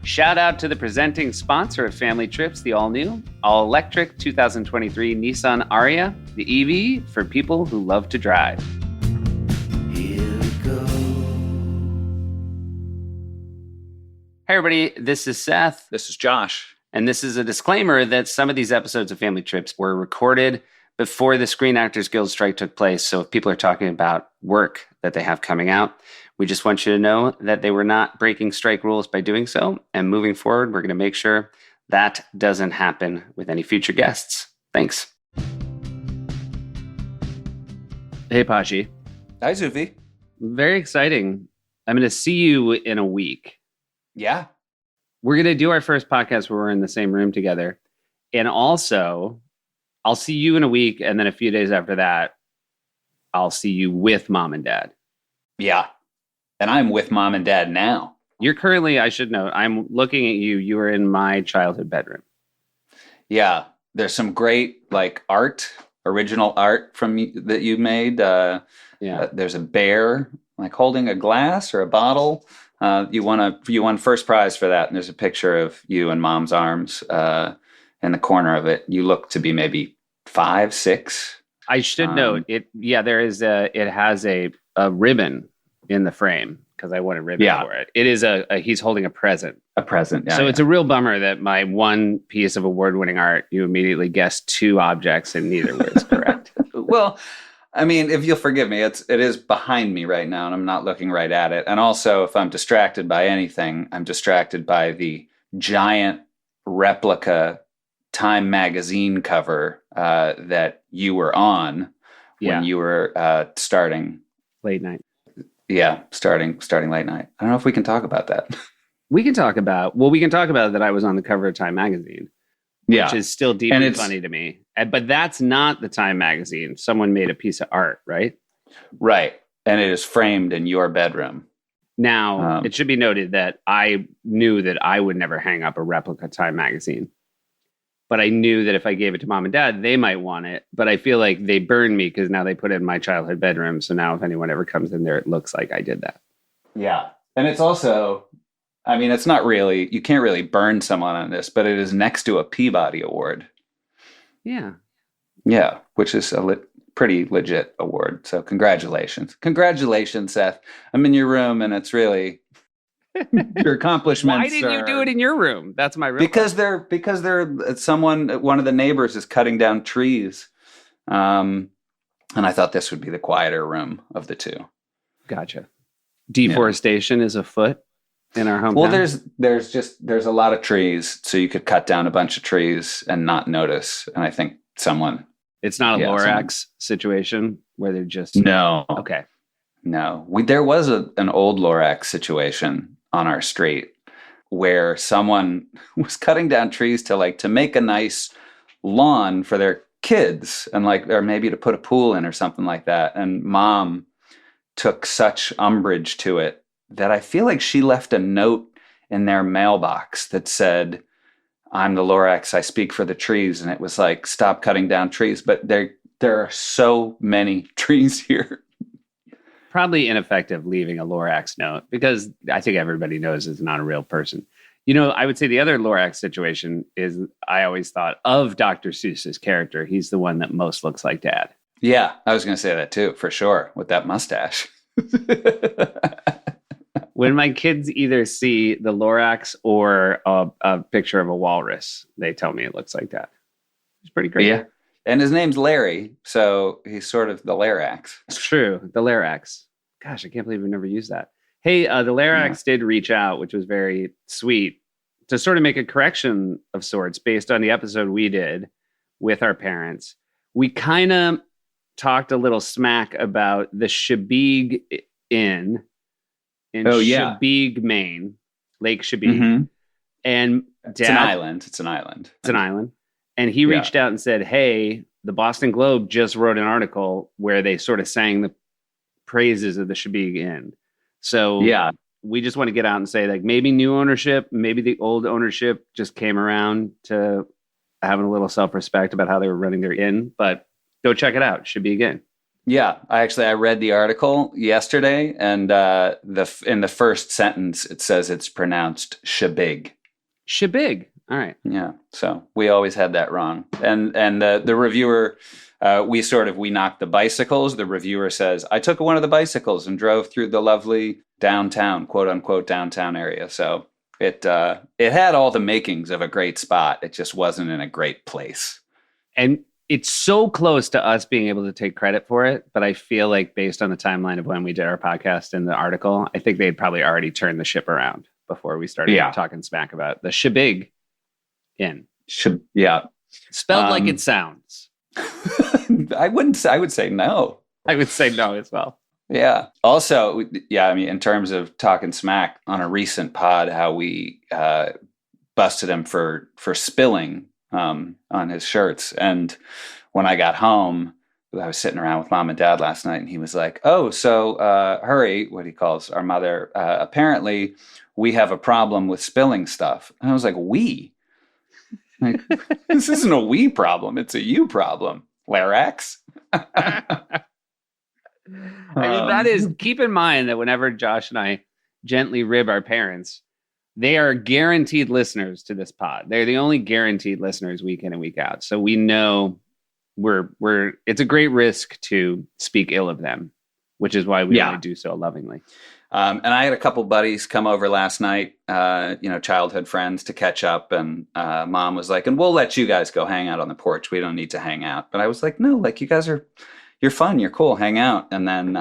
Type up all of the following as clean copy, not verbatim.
Shout out to the presenting sponsor of Family Trips, the all-new, all-electric 2023 Nissan Ariya, the EV for people who love to drive. Here we go. Hey everybody, this is Seth. This is Josh. And this is a disclaimer that some of these episodes of Family Trips were recorded before the Screen Actors Guild strike took place. So if people are talking about work that they have coming out, we just want you to know that they were not breaking strike rules by doing so. And moving forward, we're going to make sure that doesn't happen with any future guests. Thanks. Hey, Pashi. Hi, Zufi. Very exciting. I'm going to see you in a week. Yeah. We're going to do our first podcast where we're in the same room together. And also, I'll see you in a week. And then a few days after that, I'll see you with mom and dad. Yeah. And I'm with mom and dad now. You're currently, I should note, I'm looking at you. You are in my childhood bedroom. Yeah. There's some great original art that you made. There's a bear like holding a glass or a bottle. You won first prize for that. And there's a picture of you in mom's arms in the corner of it. You look to be maybe 5, 6. I should note it. Yeah, it has a ribbon in the frame because I won a ribbon for it. It is he's holding a present. A present. Yeah, so it's a real bummer that my one piece of award-winning art, you immediately guessed 2 objects and neither was correct. Well, I mean, if you'll forgive me, it is behind me right now and I'm not looking right at it. And also, if I'm distracted by anything, I'm distracted by the giant replica Time magazine cover that you were on when you were starting late night. Yeah, starting late night. I don't know if we can talk about that. We can talk about that I was on the cover of Time magazine, which is still deeply funny to me. But that's not the Time magazine. Someone made a piece of art, right? Right. And it is framed in your bedroom. Now, it should be noted that I knew that I would never hang up a replica Time magazine. But I knew that if I gave it to mom and dad, they might want it. But I feel like they burned me because now they put it in my childhood bedroom. So now if anyone ever comes in there, it looks like I did that. Yeah. And it's also, I mean, it's not really, you can't really burn someone on this, but it is next to a Peabody Award. Yeah. Yeah, which is a pretty legit award. So congratulations. Congratulations, Seth. I'm in your room and it's really... your accomplishments. Why didn't you do it in your room? That's my real because one of the neighbors is cutting down trees, and I thought this would be the quieter room of the two. Gotcha. Deforestation is afoot in our hometown. Well, there's a lot of trees, so you could cut down a bunch of trees and not notice. And I think it's not a Lorax situation where they're just okay. No, there was an old Lorax situation on our street where someone was cutting down trees to make a nice lawn for their kids and or maybe to put a pool in or something like that. And mom took such umbrage to it that I feel like she left a note in their mailbox that said, "I'm the Lorax, I speak for the trees." And it was like, stop cutting down trees. But there are so many trees here. Probably ineffective leaving a Lorax note because I think everybody knows it's not a real person. You know, I would say the other Lorax situation is I always thought of Dr. Seuss's character. He's the one that most looks like Dad. Yeah, I was going to say that too, for sure, with that mustache. When my kids either see the Lorax or a picture of a walrus, they tell me it looks like Dad. It's pretty great. Yeah. And his name's Larry, so he's sort of the Larax. It's true, the Larax. Gosh, I can't believe we've never used that. Hey, the Larax did reach out, which was very sweet, to sort of make a correction of sorts based on the episode we did with our parents. We kind of talked a little smack about the Chebeague Inn in Chebeague, Maine, Lake Chebeague. Mm-hmm. And It's an island. It's an island. And he reached out and said, hey, the Boston Globe just wrote an article where they sort of sang the praises of the Chebeague Inn. So we just want to get out and say, maybe new ownership, maybe the old ownership just came around to having a little self-respect about how they were running their inn. But go check it out. Chebeague Inn. Yeah, I read the article yesterday, and in the first sentence it says it's pronounced shabig. Shabig. All right. Yeah, so we always had that wrong. And the reviewer, we knocked the bicycles. The reviewer says, I took one of the bicycles and drove through the lovely downtown, quote unquote, downtown area. So it had all the makings of a great spot. It just wasn't in a great place. And it's so close to us being able to take credit for it. But I feel like based on the timeline of when we did our podcast and the article, I think they'd probably already turned the ship around before we started talking smack about the Shabig Inn. Yeah. Spelled like it sounds. I would say no. I would say no as well. Yeah. Also, yeah, I mean, in terms of talking smack on a recent pod, how we busted him for spilling on his shirts. And when I got home, I was sitting around with mom and dad last night, and he was like, oh, so Hurry, what he calls our mother, apparently we have a problem with spilling stuff. And I was like, we? Like, this isn't a we problem. It's a you problem, Larax. I mean, that is, keep in mind that whenever Josh and I gently rib our parents, they are guaranteed listeners to this pod. They're the only guaranteed listeners week in and week out. So we know it's a great risk to speak ill of them, which is why we only do so lovingly. And I had a couple buddies come over last night, childhood friends, to catch up. And mom was like, and we'll let you guys go hang out on the porch. We don't need to hang out. But I was like, no, like, you guys you're fun. You're cool. Hang out. And then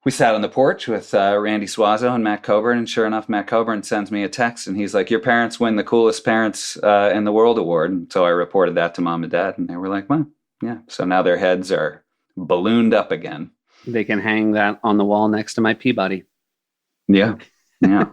we sat on the porch with Randy Suazo and Matt Coburn. And sure enough, Matt Coburn sends me a text. And he's like, your parents win the coolest parents in the world award. And so I reported that to mom and dad. And they were like, well, yeah. So now their heads are ballooned up again. They can hang that on the wall next to my Peabody. Yeah. Yeah.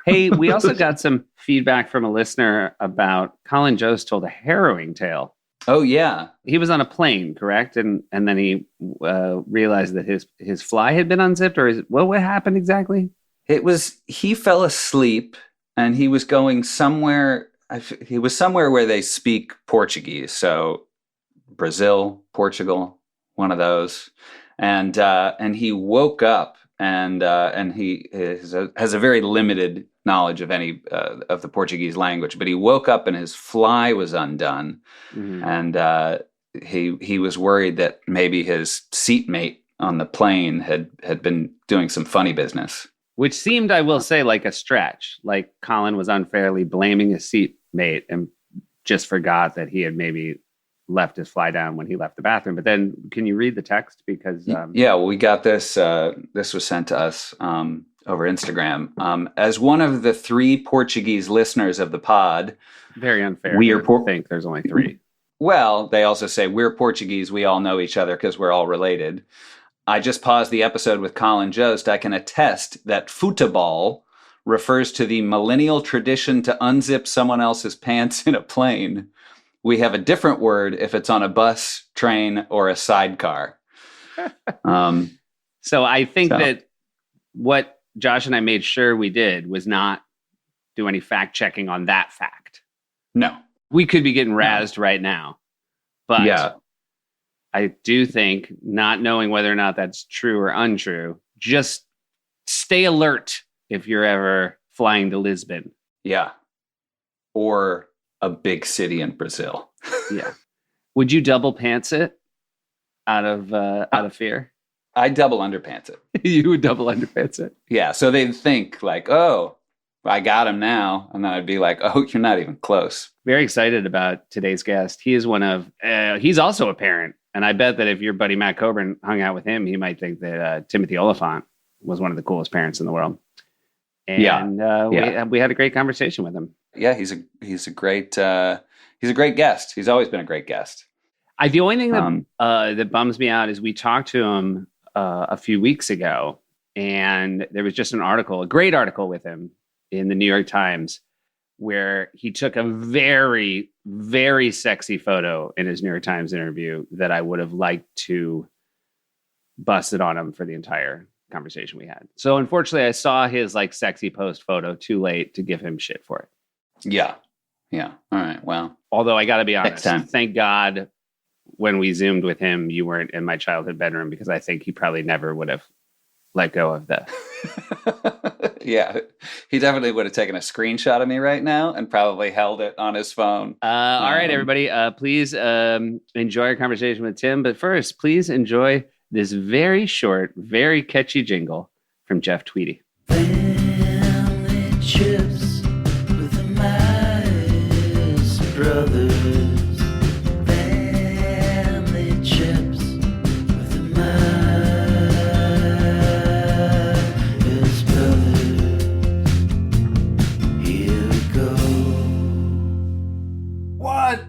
Hey, we also got some feedback from a listener about Colin Jost told a harrowing tale. Oh, yeah. He was on a plane, correct? And then he realized that his fly had been unzipped, or what happened exactly? He fell asleep and he was going somewhere. He was somewhere where they speak Portuguese. So Brazil, Portugal, one of those. And he woke up and he has a very limited knowledge of any of the Portuguese language, but he woke up and his fly was undone. Mm-hmm. And he was worried that maybe his seatmate on the plane had been doing some funny business. Which seemed, I will say, like a stretch. Like Colin was unfairly blaming his seatmate and just forgot that he had maybe left his fly down when he left the bathroom. But then can you read the text? Because we got this. This was sent to us over Instagram. As one of the 3 Portuguese listeners of the pod. Very unfair. I think there's only 3. Well, they also say we're Portuguese. We all know each other because we're all related. I just paused the episode with Colin Jost. I can attest that futebol refers to the millennial tradition to unzip someone else's pants in a plane. We have a different word if it's on a bus, train, or a sidecar. So I think that what Josh and I made sure we did was not do any fact checking on that fact. No. We could be getting razzed right now. But yeah. I do think, not knowing whether or not that's true or untrue, just stay alert if you're ever flying to Lisbon. Yeah. Or a big city in Brazil. Yeah. Would you double pants it out of fear? I double underpants it. You would double underpants it? Yeah. So they'd think like, oh, I got him now. And then I'd be like, oh, you're not even close. Very excited about today's guest. He is he's also a parent. And I bet that if your buddy Matt Coburn hung out with him, he might think that Timothy Olyphant was one of the coolest parents in the world. And we had a great conversation with him. Yeah, he's a great guest. He's always been a great guest. The only thing that bums me out is we talked to him a few weeks ago, and there was just a great article with him in the New York Times, where he took a very, very sexy photo in his New York Times interview that I would have liked to bust it on him for the entire conversation we had. So unfortunately, I saw his sexy post photo too late to give him shit for it. Yeah. Yeah. All right. Well, although I got to be honest, thank God when we Zoomed with him, you weren't in my childhood bedroom because I think he probably never would have let go of that. Yeah, he definitely would have taken a screenshot of me right now and probably held it on his phone. All right, everybody, please enjoy our conversation with Tim. But first, please enjoy this very short, very catchy jingle from Jeff Tweedy. Family chips with the Myers brothers. Family chips with the Myers brothers. Here we go. What?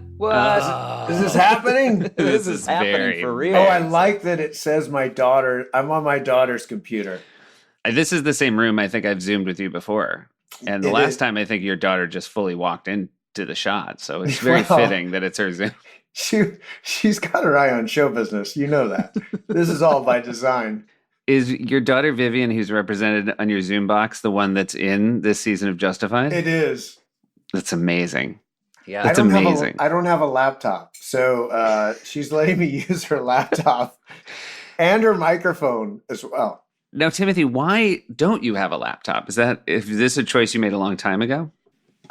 Is this happening? This is happening very, for real. Oh, I like that it says my daughter. I'm on my daughter's computer. This is the same room I think I've Zoomed with you before. And the last time I think your daughter just fully walked into the shot. So it's very fitting that it's her Zoom. She's got her eye on show business. You know that. This is all by design. Is your daughter Vivian, who's represented on your Zoom box, the one that's in this season of Justified? It is. That's amazing. Yeah, That's amazing. I don't have a laptop. So she's letting me use her laptop and her microphone as well. Now, Timothy, why don't you have a laptop? Is this a choice you made a long time ago?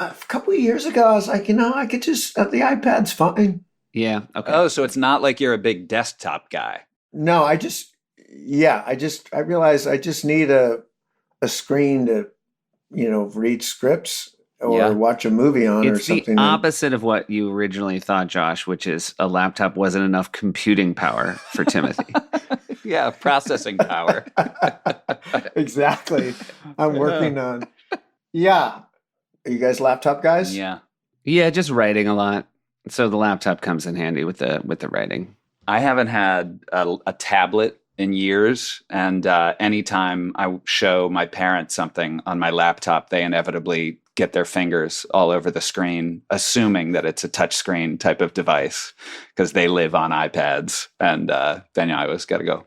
A couple of years ago, I was like, I could just, the iPad's fine. Yeah. Okay. Oh, so it's not like you're a big desktop guy. No, I realized I just need a screen to, read scripts or watch a movie on or It's something. the opposite of what you originally thought, Josh, which is a laptop wasn't enough computing power for Timothy. Yeah, processing power. Exactly. I'm working on. Yeah. Are you guys laptop guys? Yeah. Yeah, just writing a lot. So the laptop comes in handy with the writing. I haven't had a tablet in years, and anytime I show my parents something on my laptop, they inevitably get their fingers all over the screen, assuming that it's a touchscreen type of device, because they live on iPads. And then I always got to go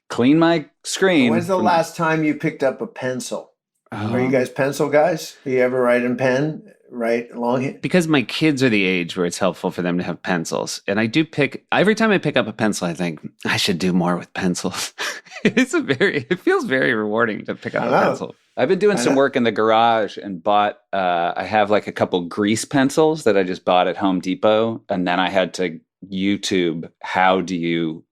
clean my screen. When's the last time you picked up a pencil? Are you guys pencil guys? Do you ever write in pen? Write longhand? Because my kids are the age where it's helpful for them to have pencils. And I do every time I pick up a pencil, I think I should do more with pencils. It feels very rewarding to pick up a pencil. I've been doing some work in the garage and bought, I have like a couple grease pencils that I just bought at Home Depot. And then I had to YouTube, how do you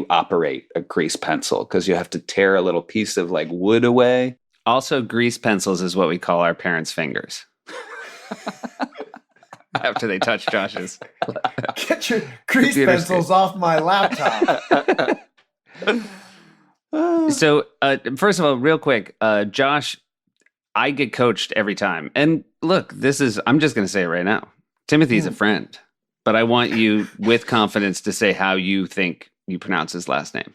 operate a grease pencil? Because you have to tear a little piece of like wood away. Also, grease pencils is what we call our parents' fingers. After they touch Josh's. Get your grease pencils off my laptop. So, first of all, real quick, Josh, I get coached every time. And look, I'm just going to say it right now. Timothy's a friend, but I want you with confidence to say how you think you pronounce his last name.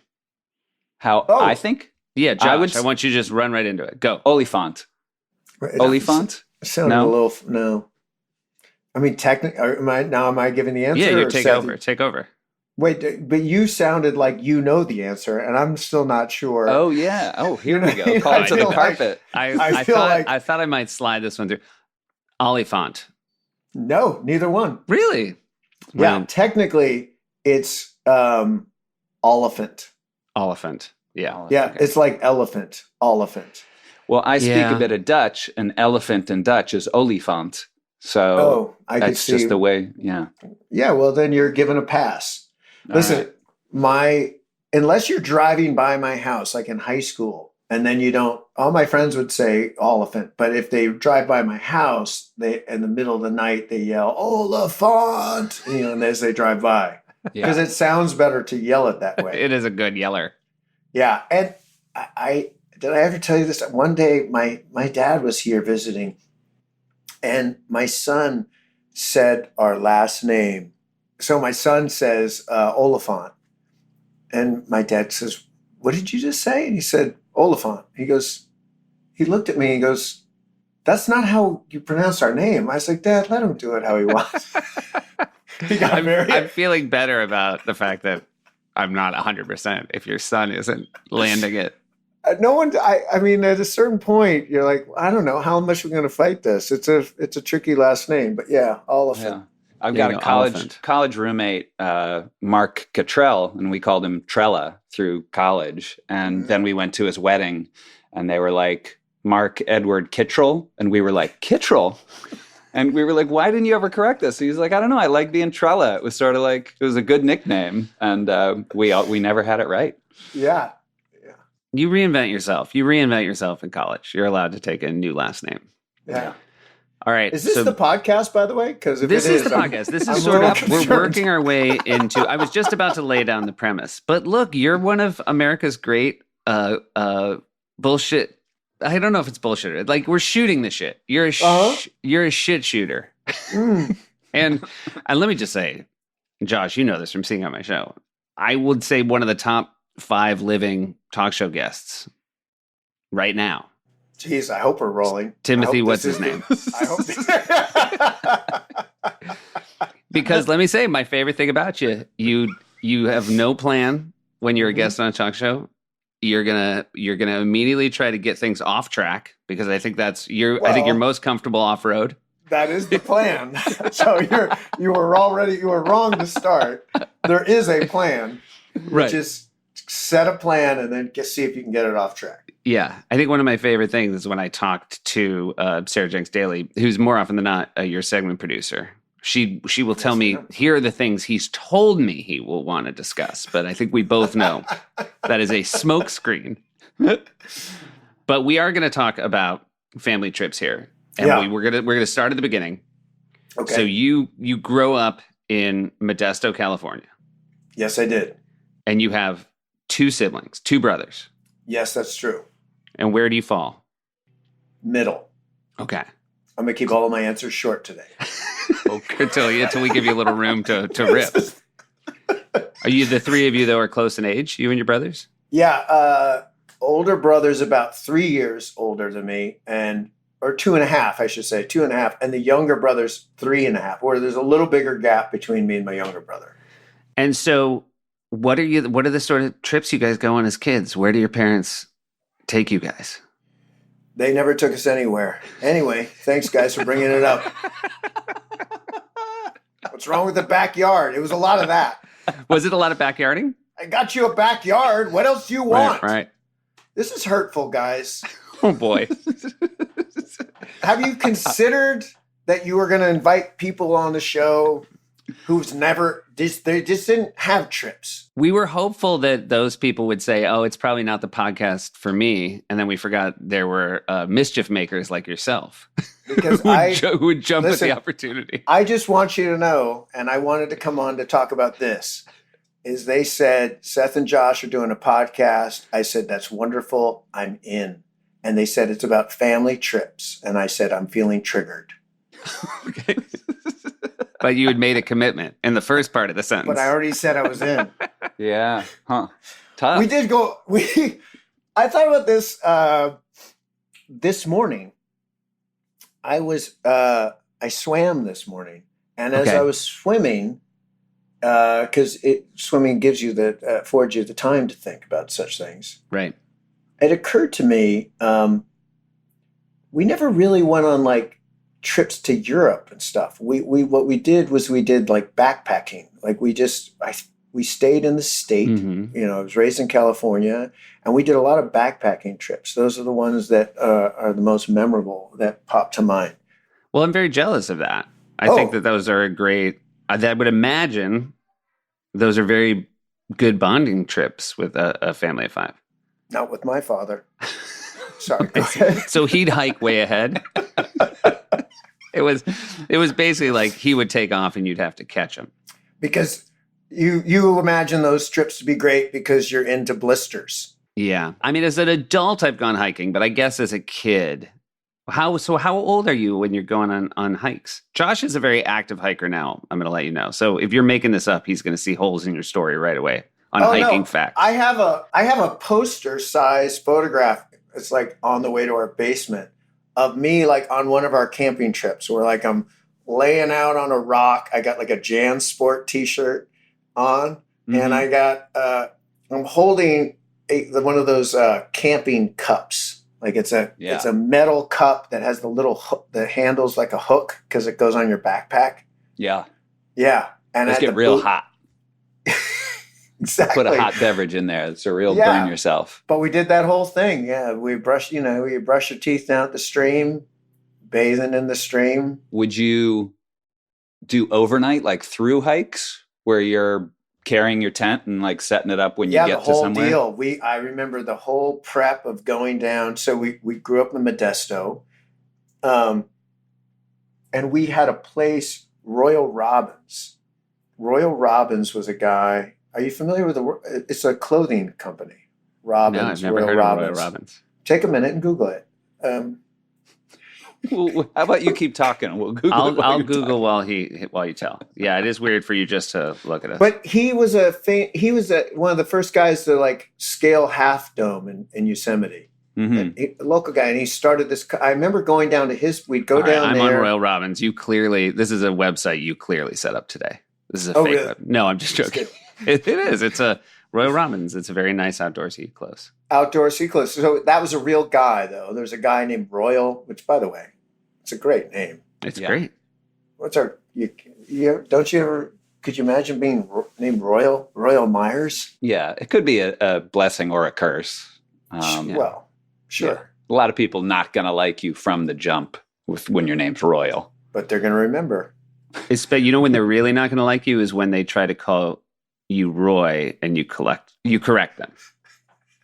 I think? Yeah, Josh, I want you to just run right into it. Go. Olyphant. Olyphant? Sounded a little, no. I mean, technically, am I giving the answer? Yeah, you take over. Take over. Wait, but you sounded like you know the answer, and I'm still not sure. Oh, yeah. Oh, here we go. Call it to the carpet. I thought I might slide this one through. Olyphant. No, neither one. Really? Yeah, technically, it's Olyphant. Olyphant. Yeah. Yeah, okay. It's like elephant. Olyphant. Well, I speak a bit of Dutch, and elephant in Dutch is Olyphant. So that's just the way, yeah. Yeah, well, then you're given a pass. Listen, unless you're driving by my house, like in high school, and then all my friends would say Olyphant, but if they drive by my house, in the middle of the night, they yell, Olyphant, as they drive by. Because it sounds better to yell it that way. It is a good yeller. Yeah, and did I ever tell you this? One day, my dad was here visiting, and my son said our last name. So my son says Olyphant, and my dad says, "What did you just say?" And he said Olyphant. He looked at me and goes, "That's not how you pronounce our name." I was like, "Dad, let him do it how he wants." I'm feeling better about the fact that I'm not 100% if your son isn't landing it. No one. I mean, at a certain point, you're like, I don't know how much we're going to fight this. It's a tricky last name, but yeah, Olyphant. I've There got you a go, college Olyphant. college roommate, Mark Cottrell, and we called him Trella through college. And then we went to his wedding, and they were like, Mark Edward Kittrell, and we were like, Kittrell? And we were like, why didn't you ever correct us? He's like, I don't know. I like being Trella. It was sort of like, it was a good nickname. And we never had it right. Yeah. You reinvent yourself. You reinvent yourself in college. You're allowed to take a new last name. Yeah. All right. Is this the podcast, by the way? Because This is the podcast. This I'm is a sort little of, we're concerned. working our way into, I was just about to lay down the premise, but look, you're one of America's great bullshit. I don't know if it's bullshit. Like, we're shooting the shit. You're a shit shooter. Mm. And let me just say, Josh, you know this from seeing on my show. I would say one of the top 5 living talk show guests right now. Jeez, I hope we're rolling. Timothy, I hope what's this his name? I hope. Because let me say, my favorite thing about you, you have no plan when you're a guest on a talk show. You're gonna immediately try to get things off track, because I think I think you're Well, most comfortable off road. That is the plan. So you were wrong to start. There is a plan, Right. which is set a plan and then see if you can get it off track. Yeah, I think one of my favorite things is when I talked to Sarah Jenks Daly, who's more often than not your segment producer. She will tell me, here are the things he's told me he will want to discuss. But I think we both know that is a smokescreen. But we are going to talk about family trips here, and we're gonna start at the beginning. Okay. So you grow up in Modesto, California, Yes, I did. and you have 2 siblings, 2 brothers. Yes, that's true. And where do you fall? Middle. Okay. I'm gonna keep all of my answers short today. Until we give you a little room to rip. Are you the 3 of you that are close in age, you and your brothers? Yeah, older brother's about 3 years older than me, or 2.5, I should say, 2.5, and the younger brother's 3.5, where there's a little bigger gap between me and my younger brother. And so what are the sort of trips you guys go on as kids? Where do your parents take you guys? They never took us anywhere. Anyway, thanks guys for bringing it up. What's wrong with the backyard? It was a lot of that. Was it a lot of backyarding? I got you a backyard. What else do you want? Right. This is hurtful, guys. Oh boy. Have you considered that you were going to invite people on the show who's they just didn't have trips? We were hopeful that those people would say, oh, it's probably not the podcast for me. And then we forgot there were mischief makers like yourself Because who would jump listen, at the opportunity. I just want you to know, and I wanted to come on to talk about this, is they said, Seth and Josh are doing a podcast. I said, that's wonderful. I'm in. And they said, it's about family trips. And I said, I'm feeling triggered. Okay. But you had made a commitment in the first part of the sentence. But I already said I was in. Yeah. Huh. Tough. We did go. I thought about this this morning. I swam this morning, and as Okay. I was swimming, because swimming gives you affords you the time to think about such things. Right. It occurred to me, we never really went on like trips to Europe and stuff. What we did was we did like backpacking. Like we stayed in the state. Mhm. You know, I was raised in California, and we did a lot of backpacking trips. Those are the ones that are the most memorable that pop to mind. Well, I'm very jealous of that. I think that those are a great, I would imagine those are very good bonding trips with a family of 5. Not with my father. Sorry. Go ahead. So he'd hike way ahead. It was basically like he would take off and you'd have to catch him. Because you imagine those trips to be great because you're into blisters. Yeah. I mean, as an adult, I've gone hiking, but I guess as a kid, how old are you when you're going on hikes? Josh is a very active hiker now. I'm going to let you know. So if you're making this up, he's going to see holes in your story right away on hiking facts. I have a poster size photograph. It's like on the way to our basement of me, like on one of our camping trips where like I'm laying out on a rock. I got like a Jan Sport t-shirt on, and I got I'm holding one of those camping cups. Like it's a metal cup that has the little hook that handles like a hook because it goes on your backpack. Yeah. Yeah. And Let's at get the real boot- hot. Exactly. Put a hot beverage in there. It's a real Yeah. burn yourself. But we did that whole thing. Yeah. We brush, you brush your teeth down at the stream, bathing in the stream. Would you do overnight, like through hikes where you're carrying your tent and like setting it up when you Yeah, the get to whole somewhere? deal. I remember the whole prep of going down. So we grew up in Modesto. And we had a place, Royal Robbins. Royal Robbins was a guy. Are you familiar with it's a clothing company. Robbins. No, I've never Royal heard Robbins. of Royal Robbins. Take a minute and Google it. Well, how about you keep talking? We'll Google. it while I'll you're Google while you tell. Yeah, it is weird for you just to look at us. But he was one of the first guys to like scale Half Dome in Yosemite. talking. A local guy, and he started this. I remember going down to his. We'd go All right, down I'm there. on Royal Robbins. This is a website you clearly set up today. This is a Oh, fake really? web. No, I'm just joking. It is. It's a Royal Robbins. It's a very nice outdoorsy clothes. Outdoor cyclist. So that was a real guy, though. There's a guy named Royal, which, by the way, it's a great name. It's Yeah. great. What's our? Don't you ever? Could you imagine being named Royal Myers? Yeah, it could be a blessing or a curse. Yeah. Well, sure, A lot of people not going to like you from the jump when your name's Royal. but they're going to remember. When they're really not going to like you is when they try to call you Roy and you correct them.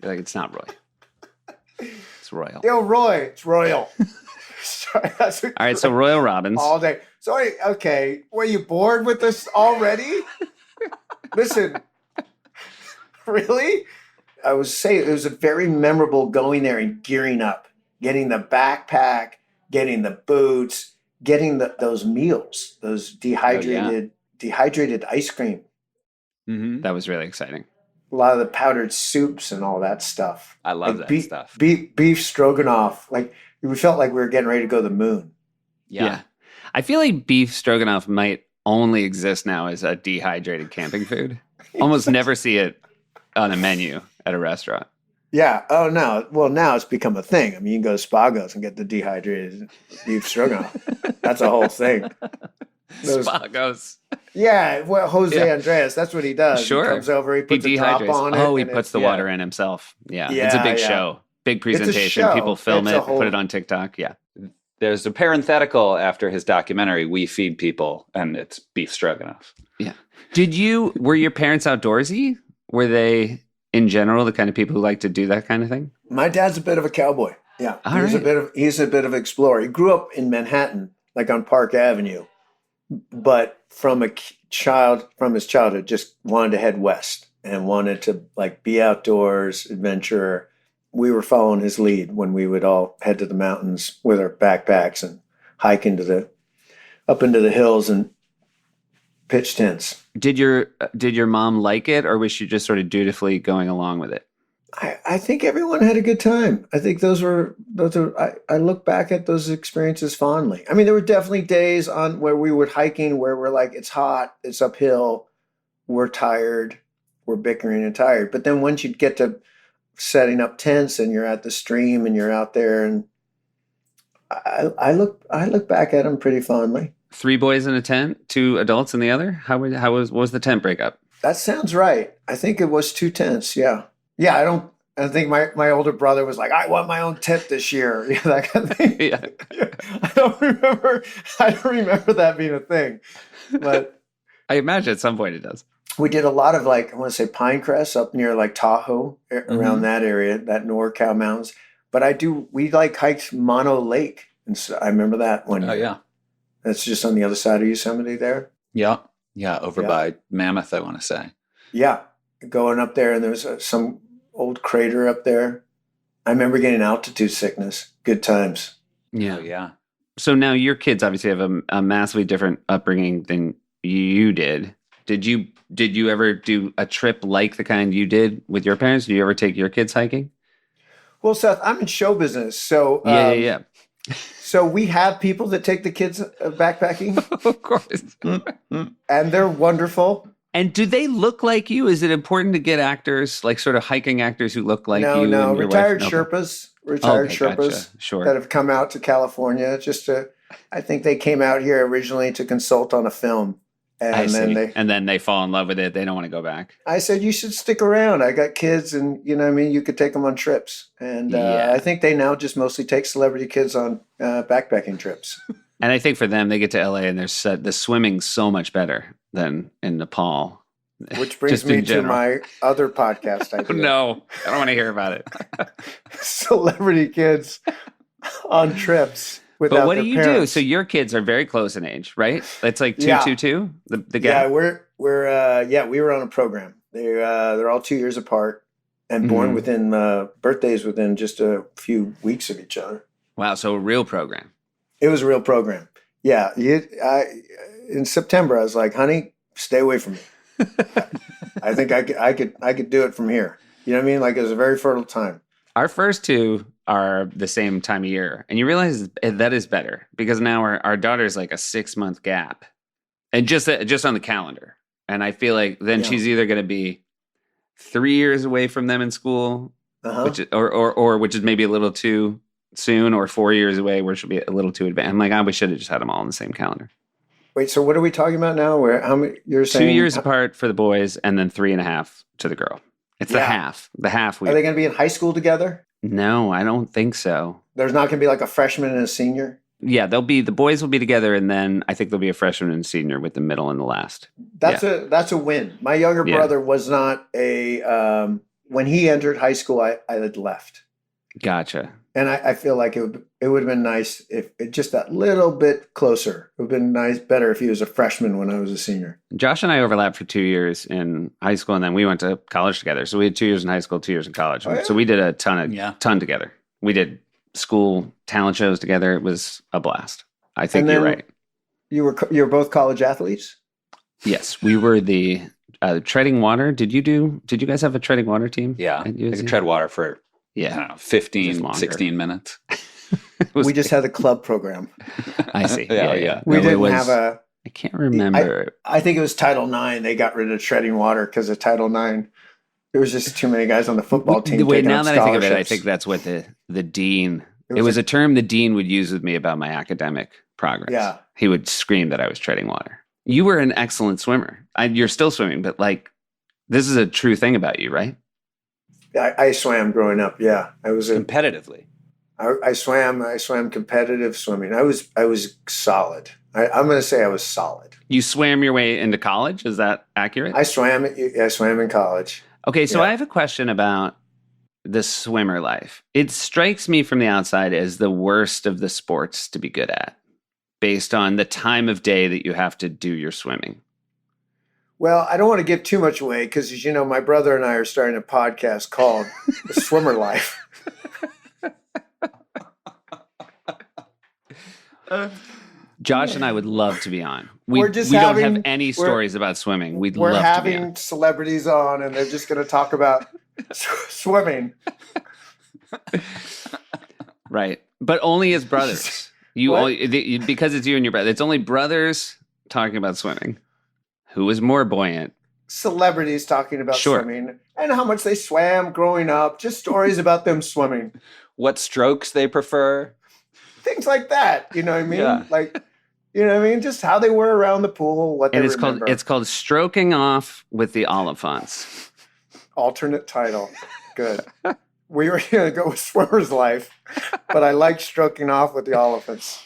You're like, it's not Roy. It's Royal. Yo, Roy, it's Royal. Sorry, that's All right, so Royal Robbins. all day. Sorry, okay. Were you bored with this already? Listen, really? I was saying it was a very memorable going there and gearing up, getting the backpack, getting the boots, getting those meals, those dehydrated ice cream, Mm-hmm. That was really exciting. a lot of the powdered soups and all that stuff. I love Like that stuff. Beef stroganoff. Like we felt like we were getting ready to go to the moon. Yeah. I feel like beef stroganoff might only exist now as a dehydrated camping food. Almost never see it on a menu at a restaurant. Yeah. Oh no. Well, now it's become a thing. I mean, you can go to Spago's and get the dehydrated beef stroganoff. That's a whole thing. Those- Spagos. Yeah. Well, Jose Yeah. Andreas, that's what he does. Sure. He comes over, he He puts a drop dehydrates. on it. Oh, he and puts it's- the yeah. water in himself. Yeah. It's a Yeah, big yeah. show. Big a presentation. show. People film It's a it, whole- put it on TikTok. Yeah. There's a parenthetical after his documentary, We Feed People, and it's beef stroganoff. Were your parents outdoorsy? Were they, in general, the kind of people who like to do that kind of thing? My dad's a bit of a cowboy. Yeah. All he's right. he's a bit of an explorer. He grew up in Manhattan, like on Park Avenue, but from his childhood, just wanted to head west and wanted to like be outdoors, adventurer. We were following his lead when we would all head to the mountains with our backpacks and hike up into the hills and pitch tents. Did your mom like it, or was she just sort of dutifully going along with it? I think everyone had a good time. I think those are I look back at those experiences fondly. I mean, there were definitely days on where we were hiking where we're like, it's hot, it's uphill, we're tired, we're bickering and tired. But then once you get to setting up tents and you're at the stream and you're out there, and I look back at them pretty fondly. 3 boys in a tent, 2 adults in the other. How was what was the tent breakup? That sounds right. I think it was 2 tents. Yeah. Yeah. I think my older brother was like, I want my own tent this year. Yeah, that kind of thing. Yeah. I don't remember that being a thing. But I imagine at some point it does. we did a lot of like, I want to say Pinecrest up near like Tahoe, around that area, that NorCal mountains. But we like hiked Mono Lake. And so I remember that one year. Oh, yeah. That's just on the other side of Yosemite there. Yeah. Yeah. Over Yeah. by Mammoth, I want to say. Yeah. Going up there, and there was some old crater up there. I remember getting altitude sickness. Good times. Yeah. Oh, yeah. So now your kids obviously have a massively different upbringing than you did. Did you ever do a trip like the kind you did with your parents? Did you ever take your kids hiking? Well, Seth, I'm in show business. So Yeah. So we have people that take the kids backpacking, Of course. and they're wonderful. And do they look like you? Is it important to get actors, like sort of hiking actors who look like you? No, and your retired wife? Sherpas, Okay, Sherpas gotcha. Sure. that have come out to California I think they came out here originally to consult on a film, I And see. then And then they fall in love with it. They don't want to go back. I said, you should stick around. I got kids, and you know what I mean? You could take them on trips. And Yeah. I think they now just mostly take celebrity kids on backpacking trips. And I think for them, they get to LA and the swimming's so much better than in Nepal. Which brings Just in me to general. my other podcast idea. No, I don't want to hear about it. Celebrity kids on trips without But what do their you do? parents. So your kids are very close in age, right? It's like Yeah. 2, the Yeah, gap. we were on a program. They're all 2 years apart and born Mhm. within birthdays within just a few weeks of each other. Wow, so a real program. It was a real program. Yeah, in September I was like, honey, stay away from me. I think I could do it from here. You know what I mean? Like it was a very fertile time. Our first two are the same time of year, and you realize that is better because now our daughter's like a 6-month gap, and just on the calendar. And I feel like then Yeah. she's either going to be 3 years away from them in school, Uh-huh. which is, or which is maybe a little too soon, or 4 years away where she'll be a little too advanced. I'm like, we should have just had them all on the same calendar. Wait, so what are we talking about now? Where how many you're 2 saying? years apart for the boys, and then 3.5 to the girl. It's the Yeah. half. The half. Are they going to be in high school together? No, I don't think so. There's not going to be like a freshman and a senior. Yeah, the boys will be together, and then I think there'll be a freshman and senior with the middle and the last. That's a win. My younger Yeah. brother was not when he entered high school. I had left, Gotcha. and I feel like it would have been nice if it just that little bit closer. It would have been better if he was a freshman when I was a senior. Josh and I overlapped for 2 years in high school, and then we went to college together. So we had 2 years in high school, 2 years in college. Oh, yeah? So we did a ton Yeah. together. We did school talent shows together. It was a blast. I think And you're then- right. You were both college athletes. Yes, we were the treading water. Did you guys have a treading water team? Yeah. at I USC? could tread water for, I Yeah, don't know, 15, Just longer. 16 minutes. It was- We just had a club program. I see. Yeah. We No, it didn't was- have a. I can't remember. I think it was Title IX. They got rid of treading water because of Title IX. There was just too many guys on the football team. Wait, taking now out that I think of it, I scholarships. think that's what the dean. It It was was a term the dean would use with me about my academic progress. Yeah. He would scream that I was treading water. You were an excellent swimmer. You're still swimming, but like, this is a true thing about you, right? I swam growing up. Yeah, I was a. Competitively. I swam competitive swimming. I was solid. I'm going to say I was solid. You swam your way into college. Is that accurate? I swam in college. Okay, so Yeah. I have a question about the swimmer life. It strikes me from the outside as the worst of the sports to be good at, based on the time of day that you have to do your swimming. Well, I don't want to give too much away because, as you know, my brother and I are starting a podcast called The Swimmer Life. Josh and I would love to be on. We're We just don't have having- any we're- stories about swimming. We'd We're love to be on. having celebrities on, and they're just going to talk about swimming. Right. But only as brothers. What? Because it's you and your brother. It's only brothers talking about swimming. Who is more buoyant? Celebrities talking about Sure. swimming and how much they swam growing up. Just stories about them swimming. What strokes they prefer. Things like that. You know what I mean? Yeah. Like, you know what I mean? Just how they were around the pool, what And they it's remember. called Stroking Off with the Oliphants. Alternate title. Good. We were going to go with Swimmer's Life, but I like Stroking Off with the Oliphants.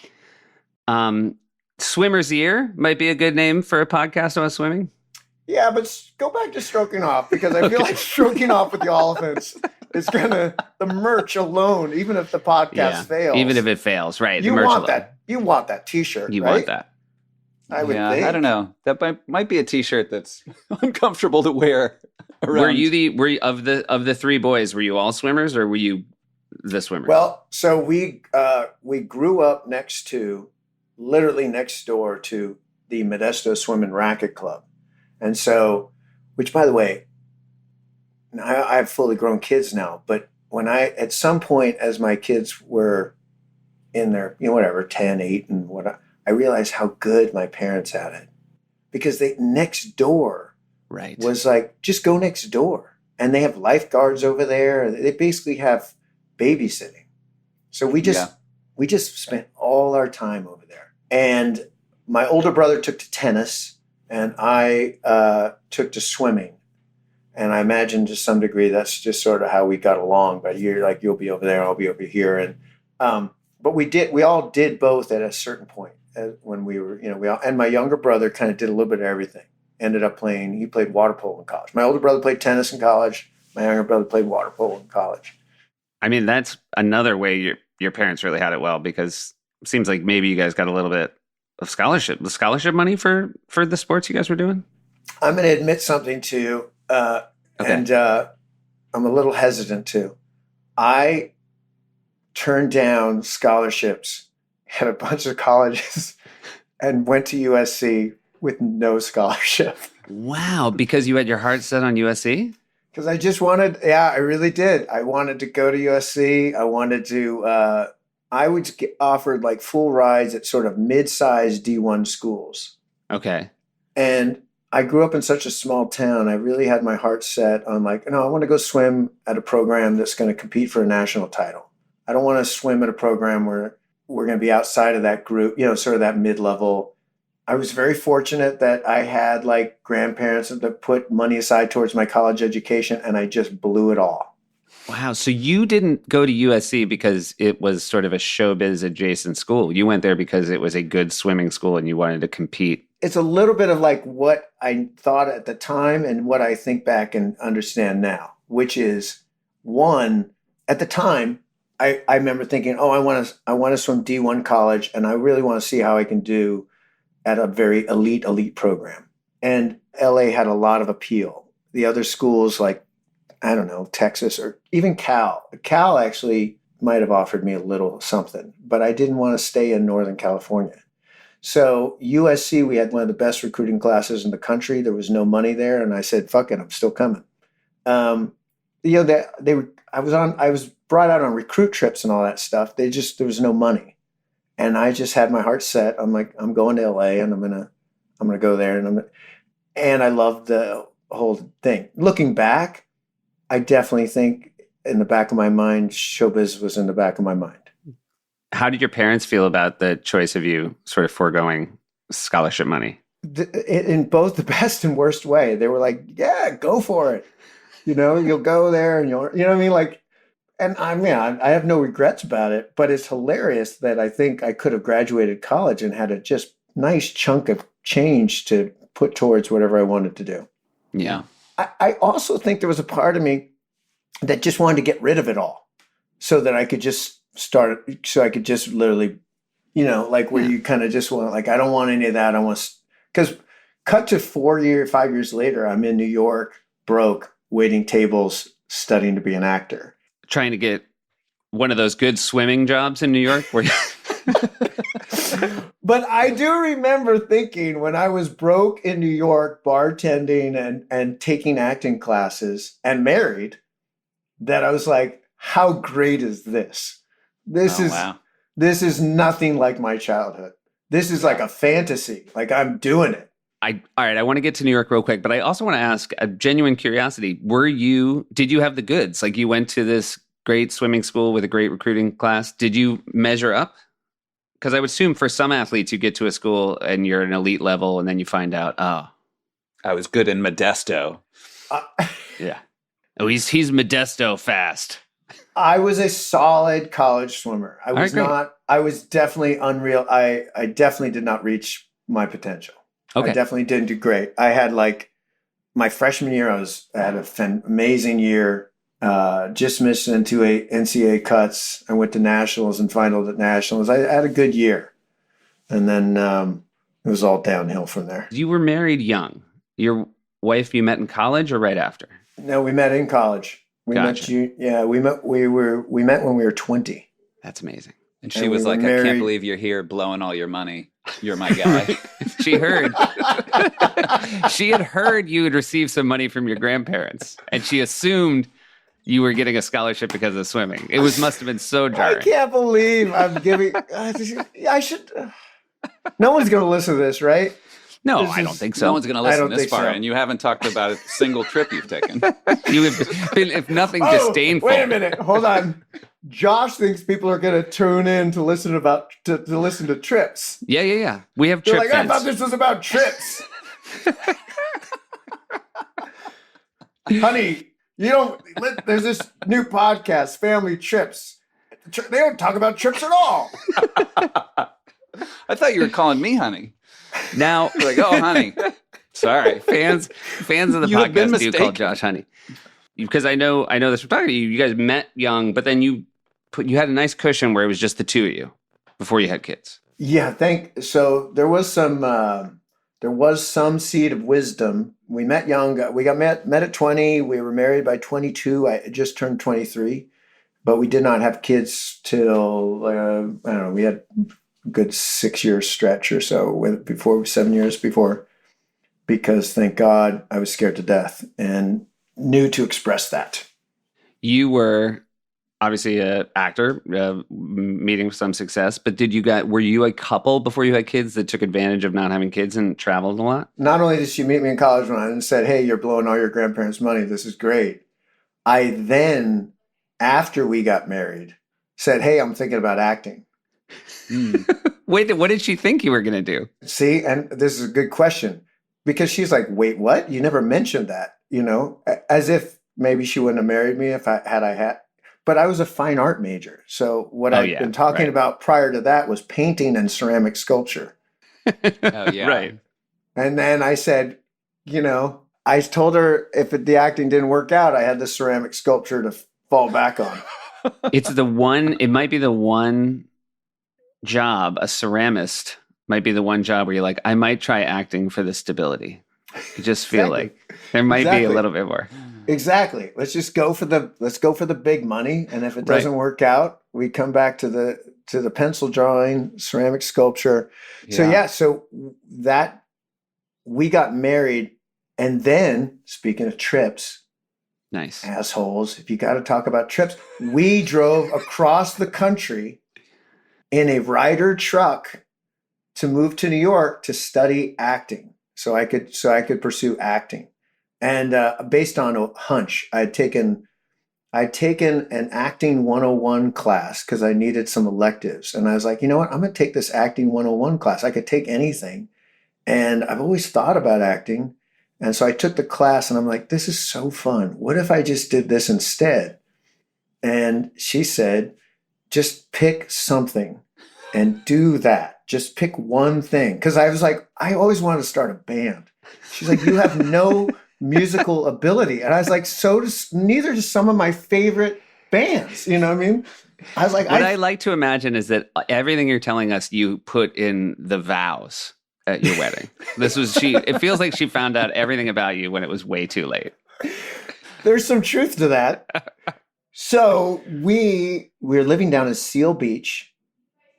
Swimmer's Ear might be a good name for a podcast about swimming. Yeah, but go back to Stroking Off because I feel like Stroking Off with the Oliphants is going to, the merch alone, even if the podcast fails. Even if it fails, right? the you merch want alone. that. You want that T-shirt, You right? want that. I would Yeah, think. I don't know. That might be a T-shirt that's uncomfortable to wear around. Were you of the three boys? Were you all swimmers, or were you the swimmer? Well, so we grew up literally next door to the Modesto Swim and Racket Club. And so, which by the way, I have fully grown kids now, but at some point as my kids were in their, 10, 8 and I realized how good my parents had it because next door right. was like, just go next door. And they have lifeguards over there. They basically have babysitting. So we just spent all our time over there. And my older brother took to tennis and I took to swimming. And I imagine to some degree that's just sort of how we got along. But you're like, you'll be over there, I'll be over here, and but we all did both at a certain point when we were, and my younger brother kind of did a little bit of everything. Ended up he played water polo in college. My older brother played tennis in college. My younger brother played water polo in college. I mean, that's another way your parents really had it well, because it seems like maybe you guys got a little bit of scholarship money for the sports you guys were doing. I'm going to admit something to you, and I'm a little hesitant too. I turned down scholarships at a bunch of colleges and went to USC with no scholarship. Wow, because you had your heart set on USC? Because I just wanted, I really did. I wanted to go to USC. I wanted to, I would get offered like full rides at sort of mid-sized D1 schools. Okay. And I grew up in such a small town. I really had my heart set on like, no, I want to go swim at a program that's going to compete for a national title. I don't want to swim at a program where we're going to be outside of that group, sort of that mid-level. I was very fortunate that I had like grandparents that put money aside towards my college education, and I just blew it all. Wow. So you didn't go to USC because it was sort of a showbiz adjacent school. You went there because it was a good swimming school and you wanted to compete. It's a little bit of like what I thought at the time and what I think back and understand now, which is one, at the time, I remember thinking, I want to swim D1 college, and I really want to see how I can do at a very elite program. And LA had a lot of appeal. The other schools like, I don't know, Texas or even Cal. Cal actually might have offered me a little something, but I didn't want to stay in Northern California. So USC, we had one of the best recruiting classes in the country. There was no money there. And I said, fuck it, I'm still coming. I was brought out on recruit trips and all that stuff. There was no money. And I just had my heart set. I'm like, I'm going to LA and I'm gonna go there, and I loved the whole thing. Looking back, I definitely think in the back of my mind, showbiz was in the back of my mind. How did your parents feel about the choice of you sort of foregoing scholarship money? In both the best and worst way. They were like, yeah, go for it. You'll go there and you know what I mean? Like, and I have no regrets about it, but it's hilarious that I think I could have graduated college and had a just nice chunk of change to put towards whatever I wanted to do. Yeah. I also think there was a part of me that just wanted to get rid of it all so that I could just literally, like where you kind of just want, like, I don't want any of that. Because cut to 5 years later, I'm in New York, broke, waiting tables, studying to be an actor. Trying to get one of those good swimming jobs in New York where But I do remember thinking when I was broke in New York, bartending and taking acting classes and married, that I was like, how great is this? This is nothing like my childhood. This is like a fantasy. Like, I'm doing it. All right, I want to get to New York real quick, but I also want to ask a genuine curiosity. Did you have the goods? Like, you went to this great swimming school with a great recruiting class. Did you measure up? Because I would assume for some athletes, you get to a school and you're an elite level, and then you find out, I was good in Modesto. Yeah. Oh, he's Modesto fast. I was a solid college swimmer. I was definitely unreal. I definitely did not reach my potential. Okay. I definitely didn't do great. I had like my freshman year, I had an amazing year. Just missed into NCAA cuts. I went to nationals and finals at nationals. I had a good year. And then it was all downhill from there. You were married young. Your wife you met in college or right after? No, we met in college. We met when we were 20. That's amazing. And she was like, I can't believe you're here blowing all your money. You're my guy. She had heard you had received some money from your grandparents, and she assumed you were getting a scholarship because of swimming. Must have been so jarring. I can't believe I'm giving. I should. No one's going to listen to this, right? No, I don't think so. No one's going to listen this far, and you haven't talked about a single trip you've taken. You have been, if nothing, disdainful. Wait a minute. Hold on. Josh thinks people are going to tune in to listen to trips. Yeah. We have They're trip like, fans. I thought this was about trips. Honey, there's this new podcast, Family Trips. They don't talk about trips at all. I thought you were calling me honey. Now, You're like, oh, honey. Sorry. fans of the You have been podcast do call mistaken. Josh honey, because I know this from talking to you. You guys met young, but then you had a nice cushion where it was just the two of you before you had kids. Yeah, so there was some seed of wisdom. We met young. We got met at 20. We were married by 22. I just turned 23, but we did not have kids till I don't know. We had a good 6 year stretch or so 7 years before, because thank God I was scared to death and knew to express that. You were obviously an actor, meeting some success, but were you a couple before you had kids that took advantage of not having kids and traveled a lot? Not only did she meet me in college when I said, "Hey, you're blowing all your grandparents' money. This is great." I then, after we got married, said, "Hey, I'm thinking about acting." Wait, what did she think you were going to do? See, and this is a good question, because she's like, "Wait, what? You never mentioned that," as if maybe she wouldn't have married me if I had. But I was a fine art major. So what I've been talking about prior to that was painting and ceramic sculpture. Oh, yeah. Right. And then I said, I told her if the acting didn't work out, I had the ceramic sculpture to fall back on. It might be the one job, a ceramist might be the one job where you're like, I might try acting for the stability. You just feel like there might be a little bit more. Exactly. Let's go for the big money. And if it doesn't work out, we come back to the pencil drawing, ceramic sculpture. Yeah. So that we got married. And then, speaking of trips, Nice. assholes, if you got to talk about trips, we drove across the country in a Ryder truck to move to New York to study acting. So I could pursue acting. And based on a hunch, I'd taken an acting 101 class because I needed some electives. And I was like, you know what? I'm going to take this acting 101 class. I could take anything. And I've always thought about acting. And so I took the class and I'm like, this is so fun. What if I just did this instead? And she said, just pick something and do that. Just pick one thing. Because I was like, I always wanted to start a band. She's like, you have no musical ability. And I was like, neither does some of my favorite bands. You know what I mean? I was like, what I like to imagine is that everything you're telling us, you put in the vows at your wedding. It feels like she found out everything about you when it was way too late. There's some truth to that. So we were living down at Seal Beach,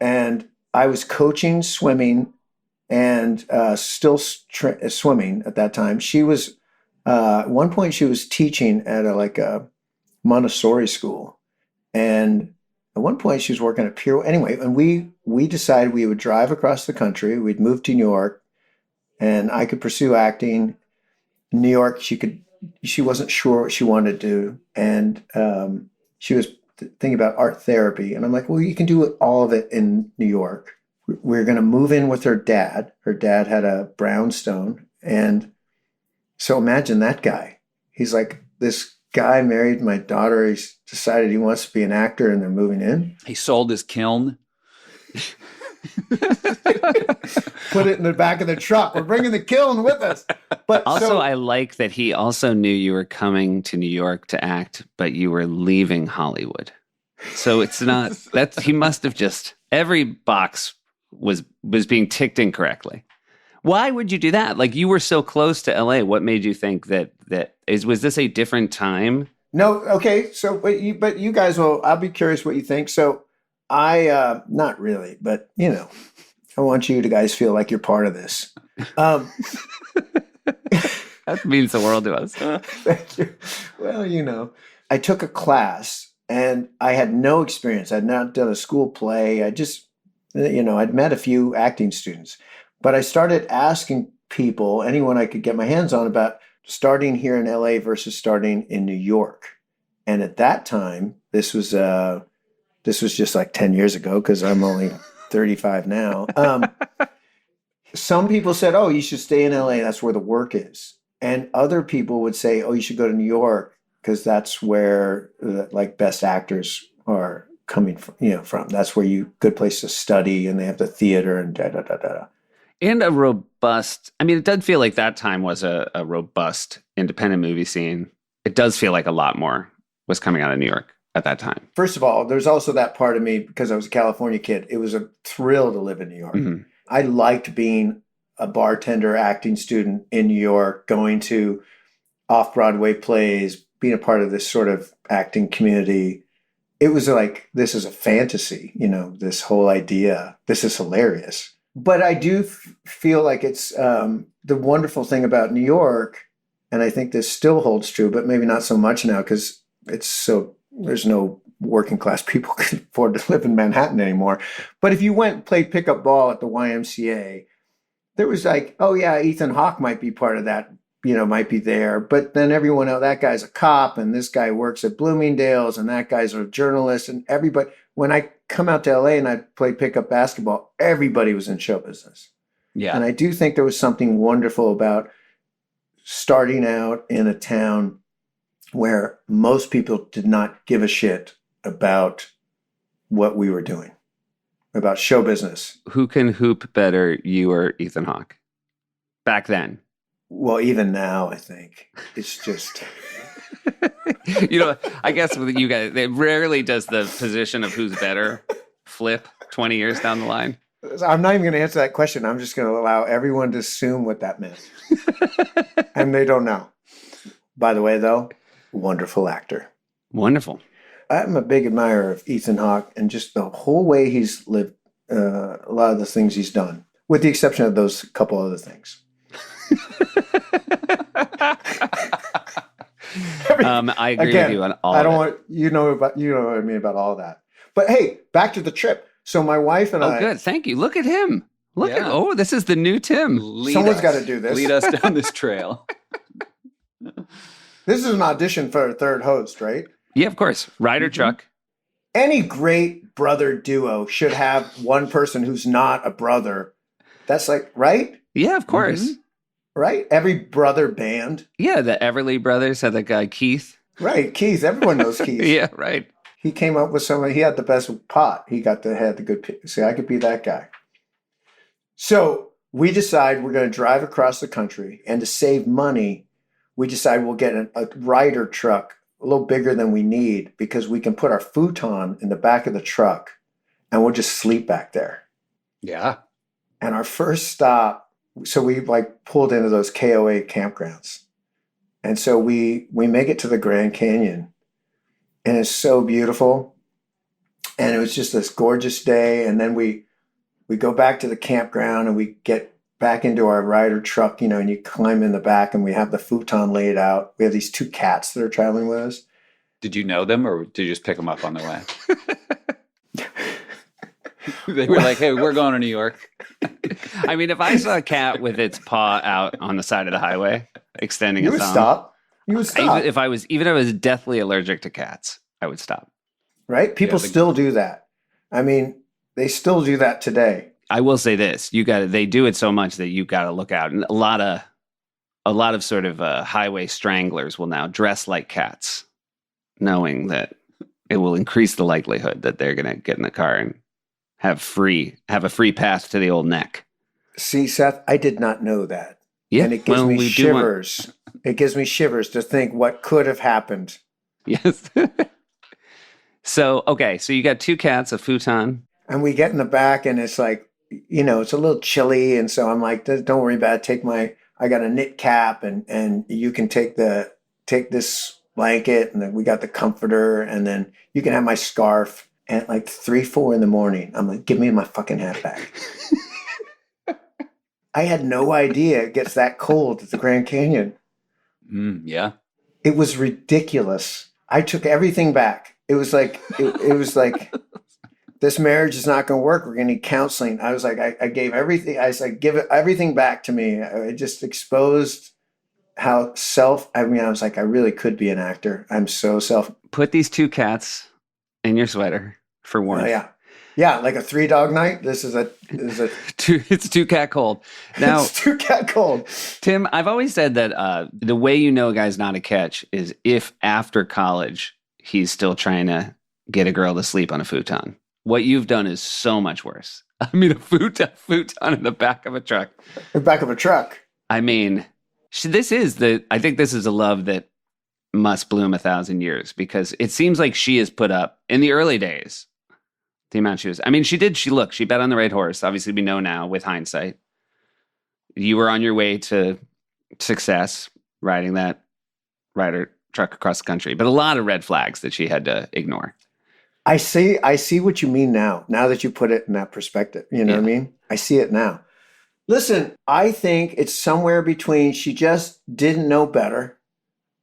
and I was coaching swimming and still swimming at that time. She was, at one point she was teaching at a Montessori school. And at one point she was working at Pier. Anyway, and we decided we would drive across the country. We'd move to New York, and I could pursue acting. In New York, she wasn't sure what she wanted to do. And she was thinking about art therapy. And I'm like, well, you can do all of it in New York. We're going to move in with her dad. Her dad had a brownstone. And so imagine that guy. He's like, this guy married my daughter. He's decided he wants to be an actor, and they're moving in. He sold his kiln. Put it in the back of the truck. We're bringing the kiln with us. But Also, I like that he also knew you were coming to New York to act, but you were leaving Hollywood. So it's not that he must have just every box was being ticked incorrectly. Why would you do that? Like, you were so close to LA. What made you think was this a different time? No, okay. So, but you guys will. I'll be curious what you think. So, I not really, but I want you to guys feel like you're part of this. That means the world to us. Thank you. Well, I took a class and I had no experience. I'd not done a school play. I just, I'd met a few acting students, but I started asking people, anyone I could get my hands on, about starting here in LA versus starting in New York. And at that time, this was just like 10 years ago, because I'm only 35 now. some people said, "Oh, you should stay in LA. That's where the work is." And other people would say, "Oh, you should go to New York because that's where like best actors are coming from. From that's where good place to study, and they have the theater and da da da da." And a robust, I mean, it did feel like that time was a robust independent movie scene. It does feel like a lot more was coming out of New York at that time. First of all, there's also that part of me, because I was a California kid, it was a thrill to live in New York. Mm-hmm. I liked being a bartender, acting student in New York, going to off-Broadway plays, being a part of this sort of acting community. It was like, this is a fantasy, this whole idea. This is hilarious. But I do feel like it's the wonderful thing about New York, and I think this still holds true, but maybe not so much now because there's no working class people who can afford to live in Manhattan anymore. But if you went and played pickup ball at the YMCA, there was like, oh yeah, Ethan Hawke might be part of that, might be there. But then everyone else, that guy's a cop, and this guy works at Bloomingdale's, and that guy's a journalist, and everybody. When I come out to LA and I play pickup basketball, everybody was in show business. Yeah. And I do think there was something wonderful about starting out in a town where most people did not give a shit about what we were doing, about show business. Who can hoop better, you or Ethan Hawke? Back then. Well, even now, I think it's just... I guess with you guys, it rarely does the position of who's better flip 20 years down the line. I'm not even going to answer that question. I'm just going to allow everyone to assume what that meant. And they don't know. By the way, though, wonderful actor. Wonderful. I'm a big admirer of Ethan Hawke and just the whole way he's lived, a lot of the things he's done, with the exception of those couple other things. I agree with you on all I of don't it. want you know what I mean about all that. But hey, back to the trip. So my wife and I. Oh, good. Thank you. Look at him. Yeah. This is the new Tim. Someone's got to do this. Lead us down this trail. This is an audition for a third host, right? Yeah, of course. Ryder Truck. Any great brother duo should have one person who's not a brother. That's like, right? Yeah, of course. Mm-hmm. Right? Every brother band. Yeah, the Everly Brothers had that guy Keith. Right, Keith. Everyone knows Keith. Yeah, right. He came up with somebody. He had the best pot. He had the good. See, I could be that guy. So we decide we're going to drive across the country, and to save money, we decide we'll get a Ryder truck a little bigger than we need because we can put our futon in the back of the truck, and we'll just sleep back there. Yeah. And our first stop. So we pulled into those KOA campgrounds. And so we make it to the Grand Canyon, and it's so beautiful. And it was just this gorgeous day. And then we go back to the campground and we get back into our Ryder truck, and you climb in the back and we have the futon laid out. We have these two cats that are traveling with us. Did you know them or did you just pick them up on the way? They were like, hey, we're going to New York. I mean, if I saw a cat with its paw out on the side of the highway, extending You its would thumb, stop. You would stop. Even if I was deathly allergic to cats, I would stop. Right? People still do that. I mean, they still do that today. I will say this: they do it so much that you got to look out, and a lot of sort of highway stranglers will now dress like cats, knowing that it will increase the likelihood that they're going to get in the car and have a free path to the old neck. See, Seth, I did not know that. Yeah, and it gives me shivers. It gives me shivers to think what could have happened. Yes. So you got two cats, a futon. And we get in the back and it's like, it's a little chilly. And so I'm like, don't worry about it. I got a knit cap and you can take this blanket, and then we got the comforter, and then you can have my scarf. And at like 3-4 in the morning, I'm like, give me my fucking hat back. I had no idea it gets that cold at the Grand Canyon. Yeah. It was ridiculous. I took everything back. It was like, it was like, this marriage is not going to work. We're going to need counseling. I was like, I gave everything. I said, give everything back to me. I just exposed how I was like, I really could be an actor. I'm so Put these two cats in your sweater for warmth. Oh, yeah. Yeah, like a 3-dog night. This is a It's too cat cold. Now, it's too cat cold. Tim, I've always said that the way you know a guy's not a catch is if after college he's still trying to get a girl to sleep on a futon. What you've done is so much worse. I mean, a futon in the back of a truck. The back of a truck. I mean, I think this is a love that must bloom 1,000 years, because it seems like she has put up in the early days the amount she was. I mean, she bet on the right horse. Obviously, we know now with hindsight. You were on your way to success riding that rider truck across the country, but a lot of red flags that she had to ignore. I see what you mean now that you put it in that perspective. You know what I mean? I see it now. Listen, I think it's somewhere between she just didn't know better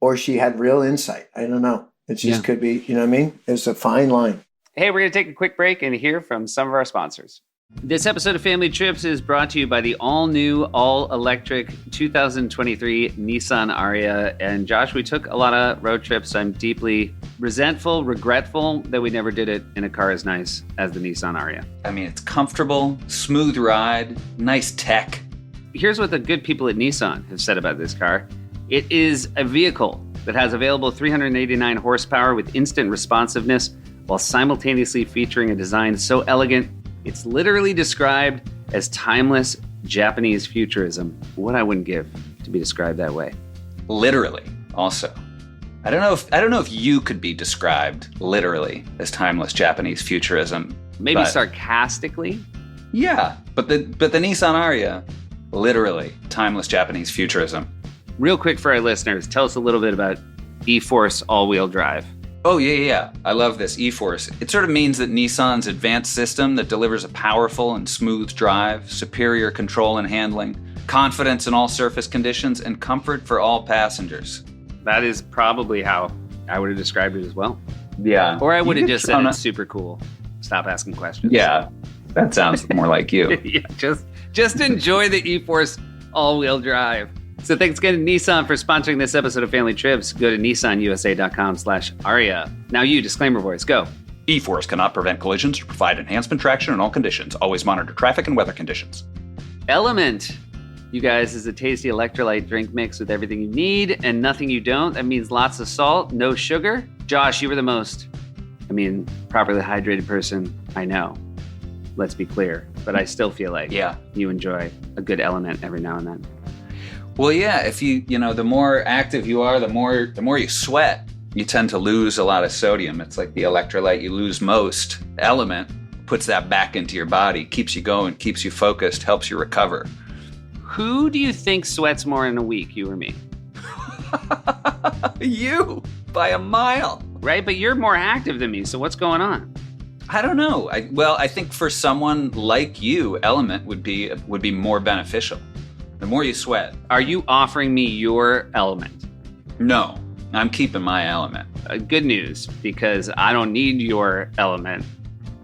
or she had real insight. I don't know. It just could be, you know what I mean? It's a fine line. Hey, we're going to take a quick break and hear from some of our sponsors. This episode of Family Trips is brought to you by the all-new, all-electric 2023 Nissan Ariya. And Josh, we took a lot of road trips. I'm deeply resentful, regretful that we never did it in a car as nice as the Nissan Ariya. I mean, it's comfortable, smooth ride, nice tech. Here's what the good people at Nissan have said about this car. It is a vehicle that has available 389 horsepower with instant responsiveness while simultaneously featuring a design so elegant it's literally described as timeless Japanese futurism. What I wouldn't give to be described that way. Literally, also. I don't know if you could be described literally as timeless Japanese futurism. Maybe sarcastically. Yeah, but the Nissan Ariya, literally timeless Japanese futurism. Real quick for our listeners, tell us a little bit about E-Force all-wheel drive. Oh, yeah. I love this E-Force. It sort of means that Nissan's advanced system that delivers a powerful and smooth drive, superior control and handling, confidence in all surface conditions, and comfort for all passengers. That is probably how I would have described it as well. Yeah. Or I would have just said it's super cool. Stop asking questions. Yeah, that sounds more like you. Yeah, just enjoy the E-Force all-wheel drive. So thanks again to Nissan for sponsoring this episode of Family Trips. Go to nissanusa.com/Ariya. Now you, disclaimer voice, go. E-Force cannot prevent collisions or provide enhancement traction in all conditions. Always monitor traffic and weather conditions. Element, you guys, is a tasty electrolyte drink mix with everything you need and nothing you don't. That means lots of salt, no sugar. Josh, you were the most, properly hydrated person I know. Let's be clear. But I still feel like you enjoy a good Element every now and then. Well, yeah, if the more active you are, the more you sweat, you tend to lose a lot of sodium. It's like the electrolyte you lose most. Element puts that back into your body, keeps you going, keeps you focused, helps you recover. Who do you think sweats more in a week, you or me? You, by a mile. Right, but you're more active than me, so what's going on? I don't know. I think for someone like you, Element would be more beneficial. The more you sweat. Are you offering me your Element? No, I'm keeping my Element. Good news, because I don't need your Element.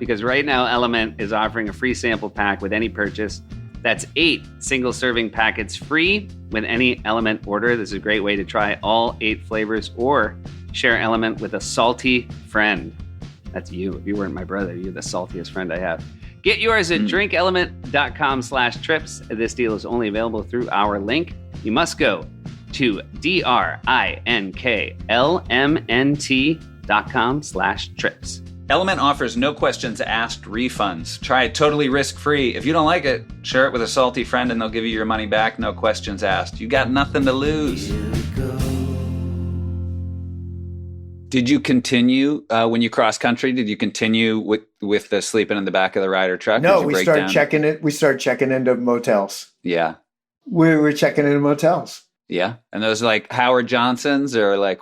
Because right now, Element is offering a free sample pack with any purchase. That's 8 single-serving packets free with any Element order. This is a great way to try all 8 flavors or share Element with a salty friend. That's you. If you weren't my brother, you're the saltiest friend I have. Get yours at drinkelement.com/trips. This deal is only available through our link. You must go to drinklmnt.com/trips. Element offers no questions asked refunds. Try it totally risk-free. If you don't like it, share it with a salty friend and they'll give you your money back. No questions asked. You got nothing to lose. Here we go. Did you continue when you cross country? Did you continue with the sleeping in the back of the rider truck? No, we started checking it. We started checking into motels. Yeah. We were checking into motels. Yeah. And those like Howard Johnson's or like,